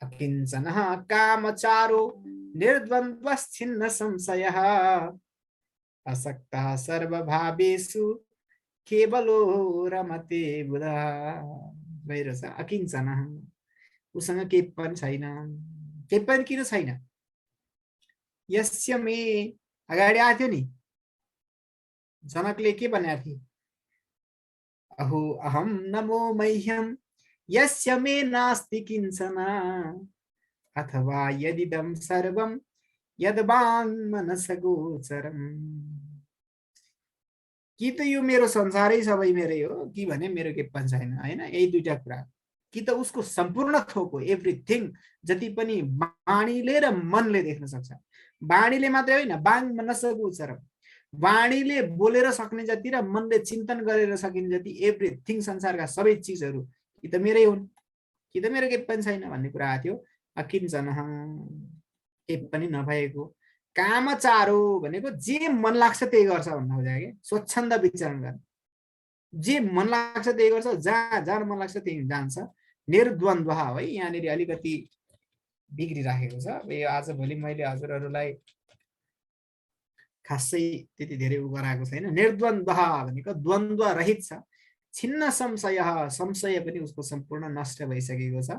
अकिञ्चनः कामचारो निर्द्वन्द्वश्छिन्न संशयः, असक्तः सर्वभावेषु केवलो रमते बुधा भइरहेछ अकिञ्चन उसँग केही पनि छैन केही पनि किन छैन यस्य मे अगाडि आएको थियो नि जनकले के भनेको थियो अहो अहम नमो मह्यम यस्य मे नास्ति किञ्चन अथवा यदिदं सर्वं यद्वान् मनसगोचरम् कि त यो मेरो संसारै सबै मेरै हो कि भने मेरो के पनि छैन हैन यही दुईटा कुरा कि त उसको सम्पूर्ण थोक हो एभ्रिथिङ जति पनि वाणीले र मनले देख्न सक्छ वाणीले मात्रै होइन बाङ मनसगोचरम् वाणीले बोलेर सक्ने जति र मनले चिन्तन गरेर सकिने जति एभ्रिथिङ संसारका सबै चीजहरू कि त मेरै हुन् कि त मेरो के पनि छैन भन्ने कुरा आथ्यो अकिञ्चन के पनि नभएको कामचारो भनेको जे मन लाग्छ त्यही गर्छ भन्न खोजेको के स्वच्छन्द विचरण गर्ने जे मन लाग्छ त्यही गर्छ जहाँ जान मन लाग्छ त्यही जान्छ निर्द्वन्द्व है यहाँनिर अलिकति बिग्रिराखेको छ अब यो आजभोलि मैले हजुरहरूलाई खासै त्यति धेरै उ गराएको छैन निर्द्वन्द्व भनेको द्वन्द्व रहित छ छिन्न संशय संशय पनि उसको सम्पूर्ण नष्ट भइसकेको छ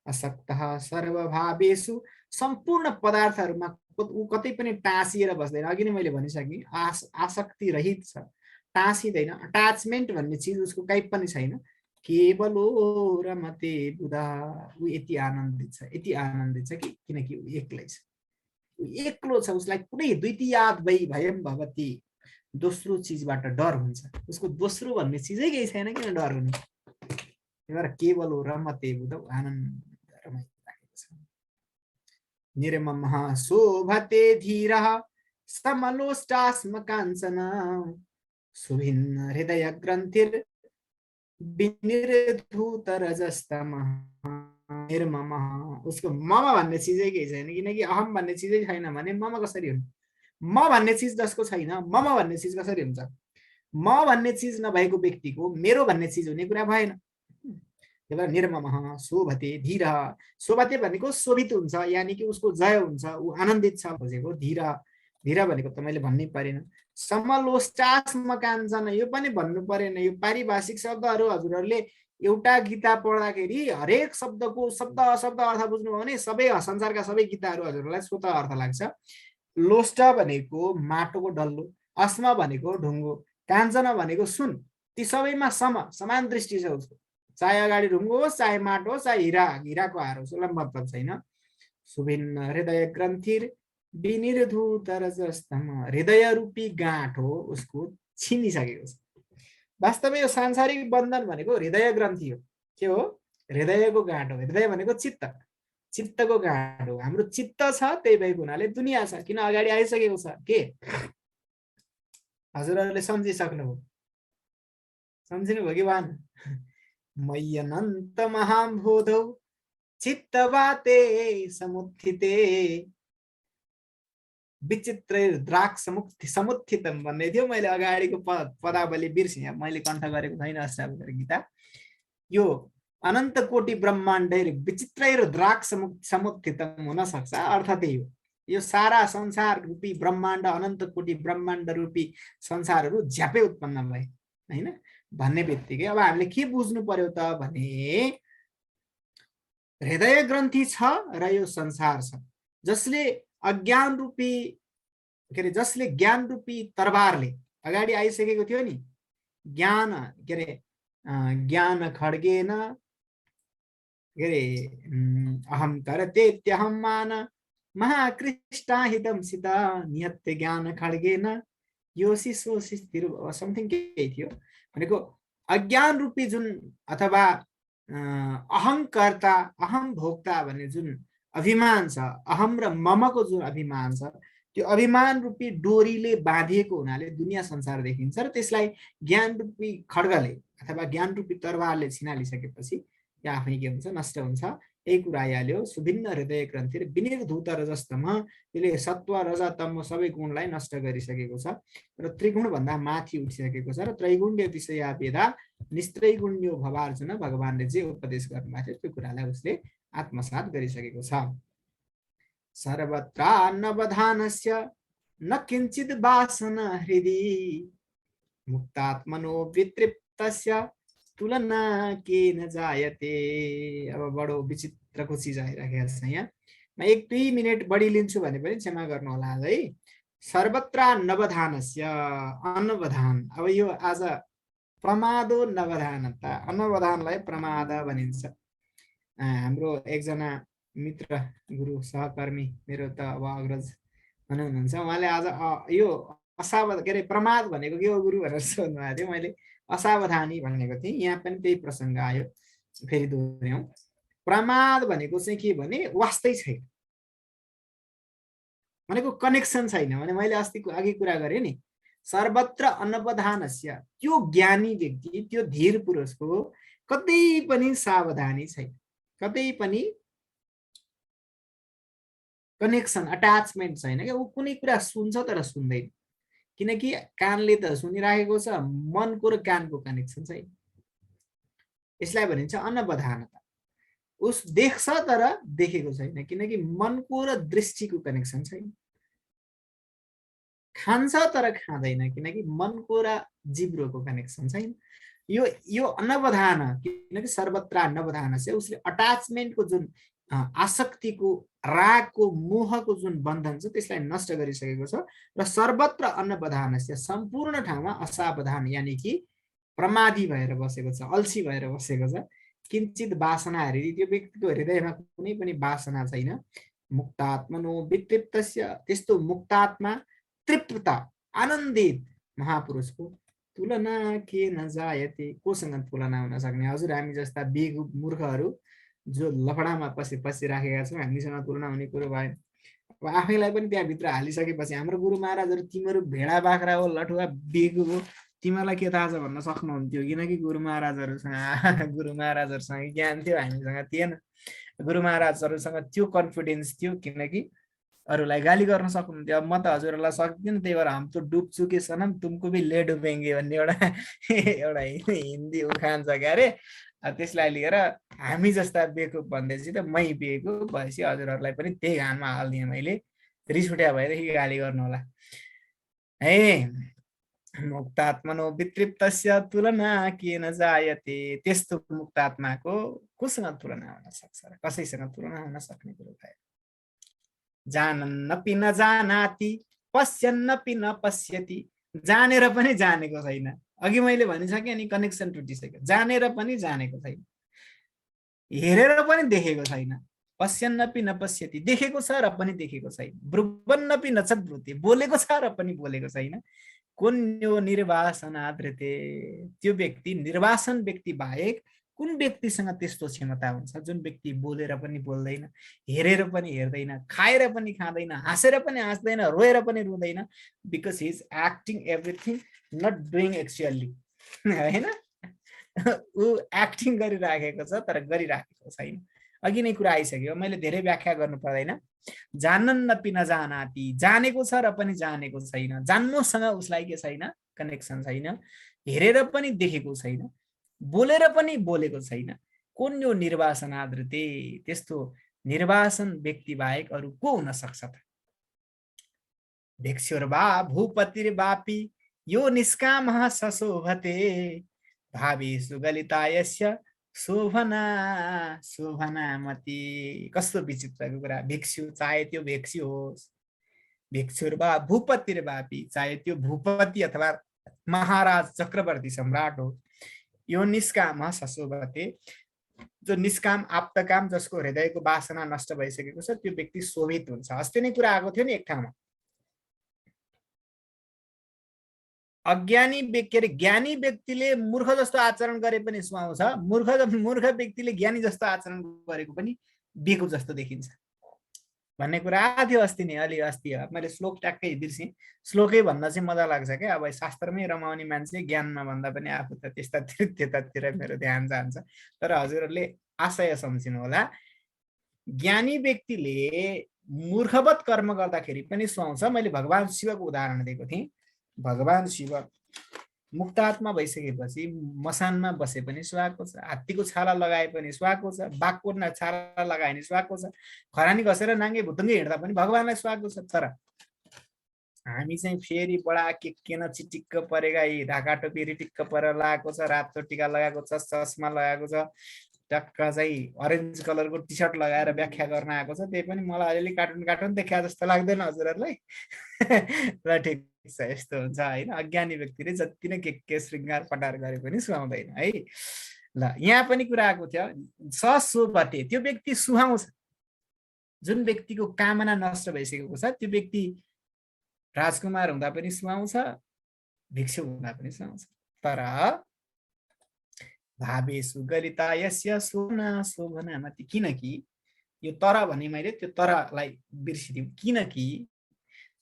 असक्तः सर्वभावेषु सम्पूर्ण पदार्थहरूमा उ कतै पनि टाँसिएर बस्दैन अघि नै मैले भनिसकेँ आसक्ति रहित छ टाँसिदैन अट्याचमेन्ट भन्ने चीज उसको कहीँ पनि छैन केवलो रमते बुधा उ यति आनन्दित छ कि किनकि उ एक्लै छ एक्लो छ उसलाई कुनै द्वितीयाद भयम भवति दोस्रो चीजबाट डर हुन्छ उसको दोस्रो भन्ने चीजै केही छैन किन डर हुने त्यही भएर केवल रमते बुध आनन्द रमाइराखेको छ निर्ममः शोभते धीरः समलोष्टास्म काञ्चन सुभिन्न हृदय ग्रन्थिर विनिर्धूत रजस्तमः निर्मम उसको मम भन्ने चीजै केही छैन किनकि अहम भन्ने चीजै छैन भने मम कसरी हुन्छ म भन्ने चीज जसको छैन मम भन्ने चीज कसरी हुन्छ म भन्ने चीज नभएको व्यक्तिको मेरो भन्ने चीज हुने कुरा भएन त्यही भएर निर्मम शोभते धीर शोभते भनेको शोभित हुन्छ यानी कि उसको जय हुन्छ ऊ आनन्दित छ खोजेको धीर धीर भनेको त मैले भन्नै परेन समलोष्टास्म काञ्चन यो पनि भन्नु परेन यो पारिभाषिक शब्दहरू हजुरहरूले एउटा गीता पढ्दाखेरि हरेक शब्दको शब्द अर्थ बुझ्नुभयो भने सबै संसारका सबै गीताहरू हजुरहरूलाई स्वत अर्थ लाग्छ लोष्ट भनेको माटोको डल्लो अस्म भनेको ढुङ्गो काञ्चन भनेको सुन ती सबैमा समान दृष्टि छ उसको चाहे अगाडि ढुङ्गो होस् चाहे माटो होस् चाहे हिराको हार होस् उसलाई मतलब छैन सुभिन्न हृदय ग्रन्थिर विनिर्धूत रजस्तम हृदय रूपी गाँठो उसको छिनिसकेको छ वास्तवमा यो सांसारिक बन्धन भनेको हृदय ग्रन्थि हो के हो हृदयको गाँठो हृदय भनेको चित्तको गाँठो हाम्रो चित्त छ त्यही भएको हुनाले दुनियाँ छ किन अगाडि आइसकेको छ के हजुरहरूले सम्झिसक्नुभयो सम्झिनुभयो कि भएन मय्यनन्त महाबोधौ चित्तवाते समुत्थिते विचित्र द्राक्ष समुत्थितम भन्ने थियो मैले अगाडिको पदावली बिर्सेँ मैले कण्ठ गरेको छैन अष्टावक्र गीता यो अनन्त कोटि ब्रह्माण्ड विचित्र द्राक्ष समुत्थितम हुन सक्छ अर्थ त्यही हो यो सारा संसार रूपी ब्रह्माण्ड अनन्त कोटि ब्रह्माण्ड रूपी संसारहरू झ्यापै उत्पन्न भए हैन भन्ने बित्तिकै अब हामीले के बुझ्नु पर्यो त भने हृदय ग्रन्थि छ र यो संसार छ जसले अज्ञान रूपी के अरे जसले ज्ञान रूपी तरबारले अगाडि आइसकेको थियो नि ज्ञान के अरे ज्ञान खड्गेन के अरे अहम करतेत्यहम मान महाकृष्टाहितम सीता निहत्य ज्ञान खड्गेन योसी सोसी स्थिर समथिङ केही थियो भनेको अज्ञान रूपी जुन अथवा अहंकर्ता अहम भोक्ता भन्ने जुन अभिमान छ अहम र ममको जुन अभिमान छ त्यो अभिमान रूपी डोरीले बाँधिएको हुनाले दुनिया संसार देखिन्छ र त्यसलाई ज्ञान रूपी खड्गले अथवा ज्ञान रूपी तरवारले छिनालिसकेपछि यो आफै के हुन्छ नष्ट हुन्छ यही कुरा आइहाल्यो सुभिन्न हृदय ग्रन्थि र विनिर्धूत रजस्तम त्यसले सत्व रज तम सबै गुणलाई नष्ट गरिसकेको छ र त्रिगुण भन्दा माथि उठिसकेको छ र त्रैगुण्य विषया वेदा निस्त्रैगुण्यो भवार्जुन भगवानले जे उपदेश गर्नुभएको थियो त्यो कुरालाई उसले आत्मसात गरिसकेको छ सर्वत्र नवधानस्य न किञ्चित् वासना हृदि मुक्तात्मनो वितृप्तस्य तुलना केन जायते। अब बडो विचित्रको चिज आइराखेको छ यहाँ। म 1-2 मिनेट बढी लिन्छु भने पनि क्षमा गर्नु होला है। सर्वत्र नवधानस्य अनवधान। अब यो आज प्रमादो नवधानता, अनवधानलाई प्रमाद भनिन्छ। हाम्रो एकजना मित्र गुरु सहकर्मी मेरो त अब अग्रज हुनुहुन्छ, उहाँले आज यो असावधान के अरे प्रमाद भनेको के हो गुरु भनेर सोध्नु भएको थियो। मैले असावधानी भनेको थिएँ, यहाँ पनि त्यही प्रसङ्ग आयो। फेरि दोहोऱ्याउँ, प्रमाद भनेको चाहिँ के भने वास्तै छैन भनेको, कनेक्सन छैन भने मैले अस्तिको अघि कुरा गरेँ नि, सर्वत्र अनवधानस्य, त्यो ज्ञानी व्यक्ति, त्यो धीर पुरुषको कतै पनि सावधानी छैन, कतै पनि कनेक्सन अट्याचमेन्ट छैन क्या। ऊ कुनै कुरा सुन्छ तर सुन्दैन, किनकि कानले त सुनिराखेको छ, मनको र कानको कनेक्सन छैन। यसलाई भनिन्छ अनवधानता। उस देख्छ तर देखेको छैन, किनकि मनको र दृष्टिको कनेक्सन छैन। खान्छ तर खाँदैन, किनकि मनको र जिब्रोको कनेक्सन छैन। यो अनवधान, किनकि सर्वत्र अनवधान से उसले अट्याचमेन्टको जुन आसक्तिको, रागको, मोहको जुन बन्धन छ त्यसलाई नष्ट गरिसकेको छ। र सर्वत्र अनवधान से, सम्पूर्ण ठाउँमा असावधान यानि कि प्रमादी भएर बसेको छ, अल्छी भएर बसेको छ। किञ्चित वासना हरि, त्यो व्यक्तिको हृदयमा कुनै पनि वासना छैन। मुक्तात्मनो वितृप्तस्य, त्यस्तो मुक्तात्मा, तृप्त आनन्दित महापुरुषको तुलना के नजायते, कोसँग तुलना हुन सक्ने। हजुर हामी जस्ता बेगु मूर्खहरू जो लफडामा पसिराखेका छौँ, हामीसँग तुलना हुने कुरो भएन। अब आफैलाई पनि त्यहाँभित्र हालिसकेपछि हाम्रो गुरु महाराजहरू तिमीहरू भेडा बाख्रा हो, लठुवा बेगु हो, तिमीहरूलाई के थाहा छ भन्न सक्नुहुन्थ्यो, किनकि गुरु महाराजहरूसँग ज्ञान थियो, हामीसँग थिएन। गुरु महाराजहरूसँग त्यो कन्फिडेन्स थियो, किनकि अरूलाई गाली गर्न सक्नुहुन्थ्यो। अब म त हजुरहरूलाई सक्दिनँ, त्यही भएर हम त डुब्छु कि सनम तुमको भी ले डुबेंगे भन्ने एउटा हिन्दी उखान छ क्या अरे। त्यसलाई लिएर हामी जस्ता बेकुफ भन्दैछु त मै बेकुफ भएपछि हजुरहरूलाई पनि त्यही घानमा हाल्दिएँ मैले। रिस उठ्या भएदेखि गाली गर्नु होला है। मुक्तात्मनो वितृप्तस्य तुलना केन जायते, त्यस्तो मुक्तात्माको कोसँग तुलना हुन सक्छ र, कसैसँग तुलना हुन सक्ने कुरो भएन। जानन्नपि न जानाति, पश्यन्नपि न पश्यति, जानेर पनि जानेको छैन। अघि मैले भनिसकेँ नि, कनेक्सन टुटिसक्यो। जानेर पनि जानेको छैन, हेरेर पनि देखेको छैन। पश्यन्नपि न पश्यति, देखेको छ र पनि देखेको छैन। ब्रुवन्नपि न च ब्रुते, बोलेको छ र पनि बोलेको छैन। कुन्यो निर्वासनादृते, त्यो व्यक्ति, निर्वासन व्यक्ति बाहेक कुन व्यक्तिसँग त्यस्तो क्षमता हुन्छ, जुन व्यक्ति बोलेर पनि बोल्दैन, हेरेर पनि हेर्दैन, खाएर पनि खाँदैन, हाँसेर पनि हाँस्दैन, रोएर पनि रुँदैन, because he is acting everything, not doing actually, होइन। ऊ एक्टिङ गरिराखेको छ तर गरिराखेको छैन। अघि नै कुरा आइसक्यो, मैले धेरै व्याख्या गर्नु पर्दैन। जानन्नपि नजानाति, जानेको छ र पनि जानेको छैन। जान्नुसँग उसलाई के छैन, कनेक्सन छैन। हेरेर पनि देखेको छैन, बोलेर पनि बोलेको छैन। कुन्यो निर्वासनादृते, त्यस्तो निर्वासन व्यक्ति बाहेक अरू को हुन सक्छ त। भिक्षुर्वा भूपतिर्वापि यो निष्कामः सशोभते, भावेषु गलितायस्य शोभना शोभनामति। कस्तो विचित्रको कुरा। भिक्षु, चाहे त्यो भिक्षु होस्, भिक्षुर्वा भूपतिर्वापि, चाहे त्यो भूपति अथवा महाराज चक्रवर्ती सम्राट हो, यो निष्काम सशोभते, जो निष्काम आप्तकाम, जसको हृदयको वासना नष्ट भइसकेको छ, त्यो व्यक्ति शोभित हुन्छ। अस्ति नै कुरा आएको थियो नि एक ठाउँमा, अज्ञानी व्यक्ति र ज्ञानी व्यक्तिले मूर्ख जस्तो आचरण गरे पनि सुहाउँछ, मूर्ख व्यक्तिले ज्ञानी जस्तो आचरण गरेको पनि बेकुफ जस्तो देखिन्छ भन्ने कुरा आएको थियो अस्ति नै। अलि अस्ति मैले श्लोक ट्याक्कै बिर्सेँ, श्लोकै भन्न चाहिँ मजा लाग्छ क्या। अब शास्त्रमै रमाउने मान्छे ज्ञानमा भन्दा पनि आफू त त्यतातिर मेरो ध्यान जान्छ। तर हजुरहरूले आशय सम्झिनु होला, ज्ञानी व्यक्तिले मूर्खवत कर्म गर्दाखेरि पनि सुहाउँछ। मैले भगवान शिवको उदाहरण दिएको थिएँ। भगवान शिव मुक्तात्मा भइसकेपछि मसानमा बसे पनि सुहाएको छ, हात्तीको छाला लगाए पनि सुहाएको छ, बाघको छाला लगाए पनि सुहाएको छ, खरानी घसेर नाङ्गे भुतुङ्गे हिँड्दा पनि भगवानलाई सुहाएको छ। तर हामी चाहिँ फेरि बडा के न चिटिक्क परेका यी ढाका टोपी रिटिक्क परेर लगाएको छ, रातो टिका लगाएको छ, चस्मा लगाएको छ, टक्क चाहिँ अरेन्ज कलरको टी सर्ट लगाएर व्याख्या गर्न आएको छ। त्यही पनि मलाई अलिअलि कार्टुन कार्टुन देखा जस्तो लाग्दैन हजुरहरूलाई? ल ठिक छ, यस्तो हुन्छ होइन। अज्ञानी व्यक्तिले जति नै के श्रृङ्गार पटार गरे पनि सुहाउँदैन है। ल यहाँ पनि कुरा आएको थियो, सशोभते, त्यो व्यक्ति सुहाउँछ। जुन व्यक्तिको कामना नष्ट भइसकेको छ त्यो व्यक्ति राजकुमार हुँदा पनि सुहाउँछ, भिक्षु हुँदा पनि सुहाउँछ। तर भावेषु गलिता यस्य शोभना शोभनामति, किनकि यो तर भने मैले त्यो तरलाई बिर्सिदिउँ, किनकि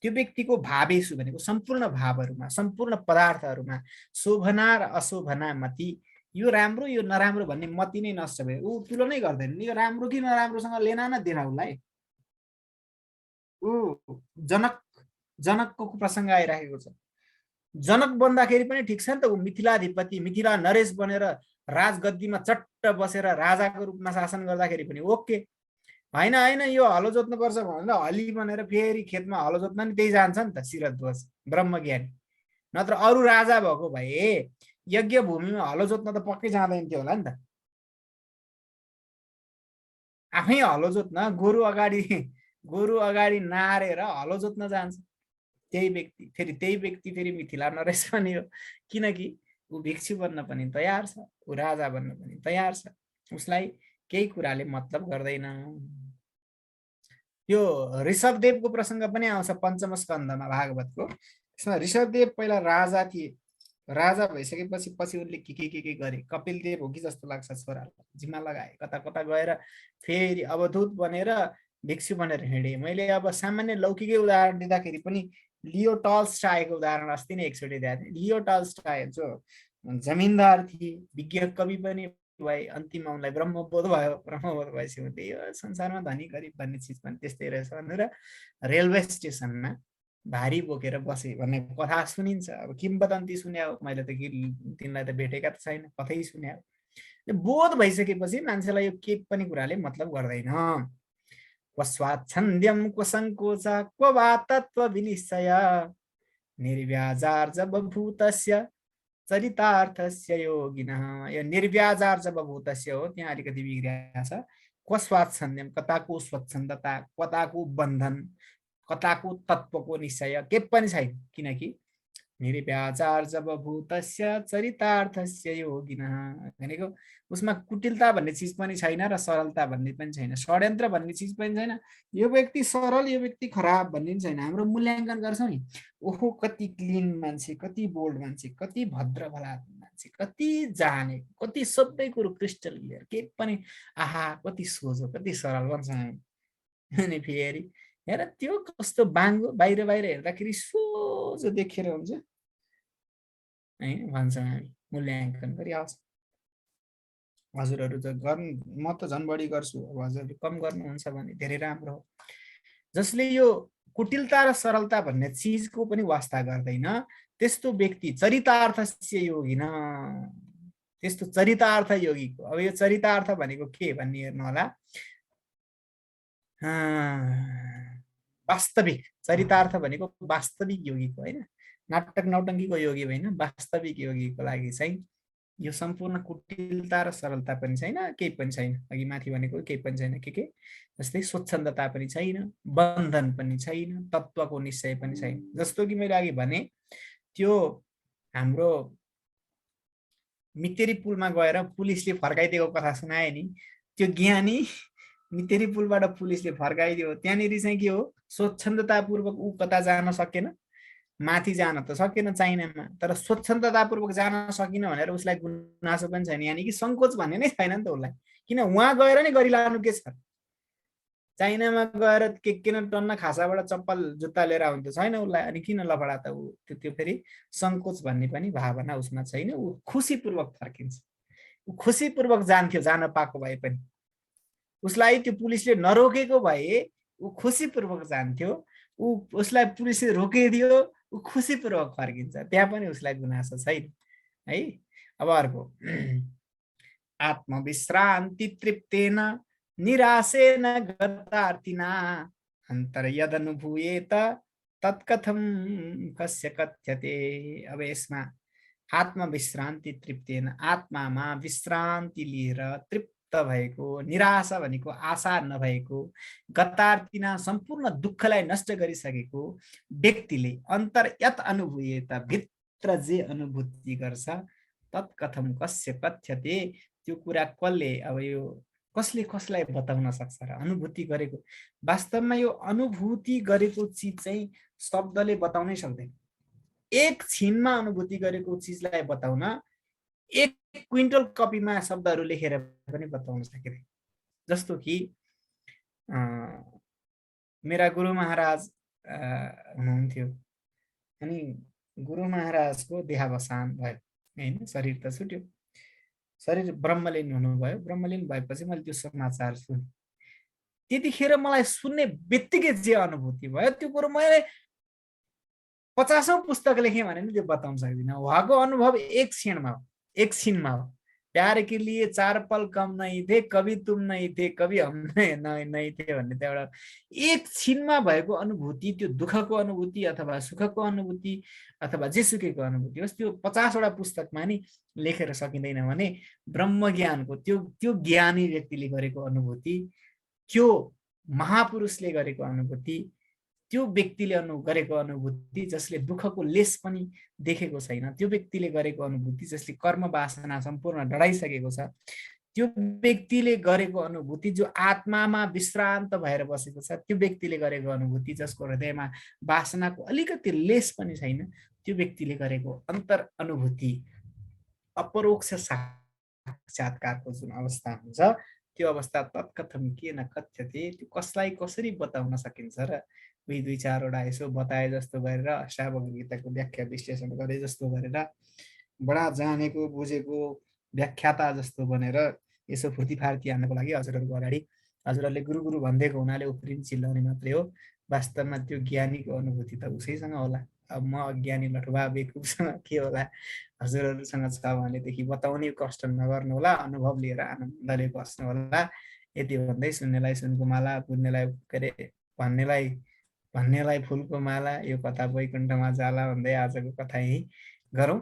त्यो व्यक्तिको भावेषु भनेको सम्पूर्ण भावहरूमा, सम्पूर्ण पदार्थहरूमा शोभना र अशोभना मति, यो राम्रो यो नराम्रो भन्ने मति नै नष्ट भयो। ऊ तुलनै गर्दैन, यो राम्रो कि नराम्रोसँग लेना न देना उसलाई। ऊ जनकको प्रसङ्ग आइराखेको छ। जनक बन्दाखेरि पनि ठिक छ नि त, ऊ मिथिलाधिपति मिथिला नरेश बनेर राजगद्दीमा चट्ट बसेर राजाको रूपमा शासन गर्दाखेरि पनि ओके, होइन होइन यो हलो जोत्नुपर्छ भनेर हली बनेर फेरि खेतमा हलो जोत्न नि त्यही जान्छ नि त शिरध्वज ब्रह्मज्ञानी। नत्र अरू राजा भएको भए यज्ञ भूमिमा हलो जोत्न त पक्कै जाँदैन थियो होला नि त। आफै हलो जोत्न गोरु अगाडि नारेर हलो जोत्न जान्छ त्यही व्यक्ति फेरि मिथिला नरेश पनि हो, किनकि ऊ भिक्षु बन्न पनि तयार छ, ऊ राजा बन्न पनि तयार छ, उसलाई केही कुराले मतलब गर्दैन। यो ऋषभदेवको प्रसङ्ग पनि आउँछ पञ्चम स्कन्धमा भागवतको। त्यसमा ऋषभदेव पहिला राजा थिए, राजा भइसकेपछि पछि उनले के गरे, कपिलदेव हो कि जस्तो लाग्छ, छोरालाई जिम्मा लगाए, कता कता गएर फेरि अवधूत बनेर भिक्षु बनेर हिँडे। मैले अब सामान्य लौकिकै उदाहरण दिँदाखेरि पनि लियो टल्स्टायको उदाहरण अस्ति नै एकचोटि दिएको थिएँ। लियो टल्स्टाय जो जमिनदार थिए, विज्ञ कवि पनि भए, अन्तिममा उनलाई ब्रह्मबोध भयो। ब्रह्मबोध भएपछि उनले यो संसारमा धनी गरिब भन्ने चिज पनि त्यस्तै रहेछ भनेर रेलवे स्टेसनमा भारी बोकेर बसे भन्ने कथा सुनिन्छ। अब किम्बदन्ती सुन्यो, मैले त तिनलाई त भेटेका त छैन, कतै सुन्यो। बोध भइसकेपछि मान्छेलाई यो के पनि कुराले मतलब गर्दैन। क्व स्वाच्छन्द्यम क्व सङ्कोच क्व वा तत्त्व विनिश्चय निर्व्याजार्ज बभूतस्य चरितार्थस्य योगिनः। यो निर्व्याजार्ज बभूतस्य हो, त्यहाँ अलिकति बिग्रिया छ। क्व स्वाच्छन्द्यम, कताको स्वच्छन्दता, कताको बन्धन, कताको तत्त्वको निश्चय के पनि छैन, किनकि निर्व्याजार्ज बभूतस्य चरितार्थस्य योगिनः भनेको उसमा कुटिलता भन्ने चिज पनि छैन र सरलता भन्ने पनि छैन, षड्यन्त्र भन्ने चिज पनि छैन। यो व्यक्ति सरल यो व्यक्ति खराब भन्ने पनि छैन। हाम्रो मूल्याङ्कन गर्छौँ नि, ओहो कति क्लिन मान्छे, कति बोल्ड मान्छे, कति भद्र भला मान्छे, कति जाने, कति सबै कुरो क्रिस्टल क्लियर, के पनि आहा कति सोझो कति सरल भन्छौँ हामी। अनि फेरि हेर त्यो कस्तो बाङ्गो, बाहिर हेर्दाखेरि सोझो देखेर हुन्छ है भन्छौँ हामी, मूल्याङ्कन गरिहाल्छ। हजुरहरू त गर्नु, म त झन् बढी गर्छु, अब हजुरहरूले कम गर्नुहुन्छ भने धेरै राम्रो हो। जसले यो कुटिलता र सरलता भन्ने चिजको पनि वास्ता गर्दैन, त्यस्तो व्यक्ति चरितार्थस्य योगिन, त्यस्तो चरितार्थ योगीको। अब यो चरितार्थ भनेको के भन्ने हेर्नु होला, वास्तविक चरितार्थ भनेको वास्तविक योगीको होइन, नाटक नौटङ्कीको योगी होइन, वास्तविक योगीको लागि चाहिँ यो सम्पूर्ण कुटिलता र सरलता पनि छैन, केही पनि छैन। अघि माथि भनेको केही पनि छैन, के जस्तै स्वच्छन्दता पनि छैन, बन्धन पनि छैन, तत्त्वको निश्चय पनि छैन। जस्तो कि मैले अघि भने त्यो हाम्रो मितेरी पुलमा गएर पुलिसले फर्काइदिएको कथा सुनाए नि, त्यो ज्ञानी मितेरी पुलबाट पुलिसले फर्काइदियो, त्यहाँनिर चाहिँ के हो, स्वच्छन्दतापूर्वक ऊ कता जान सकेन, माथि जान त सकेन चाइनामा, तर स्वच्छन्दतापूर्वक जान सकिन भनेर उसलाई गुनासो पनि छैन, यानि कि सङ्कोच भन्ने नै छैन नि त उसलाई, किन उहाँ गएर नै गरिलानु के छ। चाइनामा गएर के न टन्न खासाबाट चप्पल जुत्ता लिएर आउँछ छैन उसलाई, अनि किन लफडा त ऊ त्यो फेरि सङ्कोच भन्ने पनि भावना उसमा छैन, ऊ खुसीपूर्वक फर्किन्छ। ऊ खुसीपूर्वक जान्थ्यो, जान पाएको भए पनि, उसलाई त्यो पुलिसले नरोकेको भए ऊ खुसीपूर्वक जान्थ्यो, उसलाई पुलिसले रोकिदियो ऊ खुसीपूर्वक फर्किन्छ, त्यहाँ पनि उसलाई गुनासो छैन है। अब अर्को, आत्मविश्रान्ति तृप्तेन निराशेन गतार्थिना अन्तर्यदनुभूयेत तत्कथम कस्य कथ्यते। अब यसमा आत्मविश्रान्ति तृप्तिएन, आत्मामा विश्रान्ति लिएर तृप्त भएको, निराशा भनेको आशा नभएको, गतार्तिना सम्पूर्ण दुःखलाई नष्ट गरिसकेको व्यक्तिले अन्तर्यत अनुभूयता, भित्र जे अनुभूति गर्छ, तत्कथम कस्य कथ्यते, त्यो कुरा कसले, अब यो कसले कसलाई बताउन सक्छ र? अनुभूति गरेको, वास्तवमा यो अनुभूति गरेको चिज चाहिँ शब्दले बताउनै सक्दैन। एक छिनमा अनुभूति गरेको चिजलाई बताउन 1 क्विन्टल कपीमा शब्दहरू लेखेर पनि बताउन सकिँदैन। जस्तो कि मेरा गुरु महाराज हुनुहुन्थ्यो, अनि गुरु महाराजको देहावसान भयो हैन, शरीर त छुट्यो, शरीर ब्रह्मलीन हुनुभयो। ब्रह्मलीन भएपछि मैले त्यो समाचार सुने। त्यतिखेर मलाई सुन्ने बित्तिकै जे अनुभूति भयो, त्यो कुरो मैले 50औं पुस्तक लेखेँ भने नि त्यो बताउन सक्दिनँ। उहाँको अनुभव एक क्षणमा हो, एक छिनमा हो। प्यार के लिए 4 पल कम नहीं थे, कभी तुम नहीं थे, कभी हम नहीं थे भन्ने त एउटा एक छिनमा भएको अनुभूति, त्यो दुःखको अनुभूति अथवा सुखको अनुभूति अथवा जेसुकैको अनुभूति होस्, त्यो 50 वटा पुस्तकमा नि लेखेर सकिँदैन भने ब्रह्मज्ञानको त्यो ज्ञानी व्यक्तिले गरेको अनुभूति, त्यो महापुरुषले गरेको अनुभूति, त्यो व्यक्तिले गरेको अनुभूति जसले दुःखको लेस पनि देखेको छैन, त्यो व्यक्तिले गरेको अनुभूति जसले कर्म वासना सम्पूर्ण डढाइसकेको छ, त्यो व्यक्तिले गरेको अनुभूति जो आत्मामा विश्रान्त भएर बसेको छ, त्यो व्यक्तिले गरेको अनुभूति जसको हृदयमा वासनाको अलिकति लेस पनि छैन, त्यो व्यक्तिले गरेको अन्तर अनुभूति, अपरोक्ष साक्षात्कारको जुन अवस्था हुन्छ, त्यो अवस्था तत्कथम केन कथ्यते, त्यो कसलाई कसरी बताउन सकिन्छ र? उही 2-4 वटा यसो बताए जस्तो गरेर, अष्टावक्र गीताको व्याख्या विश्लेषण गरे जस्तो गरेर, बडा जानेको बुझेको व्याख्याता जस्तो बनेर यसो फुर्ती फार्ती हान्नको लागि हजुरहरूको अगाडि हजुरहरूले गुरु गुरु भनिदिएको हुनाले उफ्रिन चिल्लाउने मात्रै हो। वास्तवमा त्यो ज्ञानीको अनुभूति त उसैसँग होला। अब म अज्ञानी लठुवा बेकुबसँग के होला? हजुरहरूसँग छ भनेदेखि बताउने कष्ट नगर्नु होला, अनुभव लिएर आनन्दले बस्नु होला। यति भन्दै सुन्नेलाई सुनको माला, बुझ्नेलाई के अरे भन्नेलाई फुलको माला, यो कथा वैकुण्ठमा जाला भन्दै आजको कथा यही गरौँ।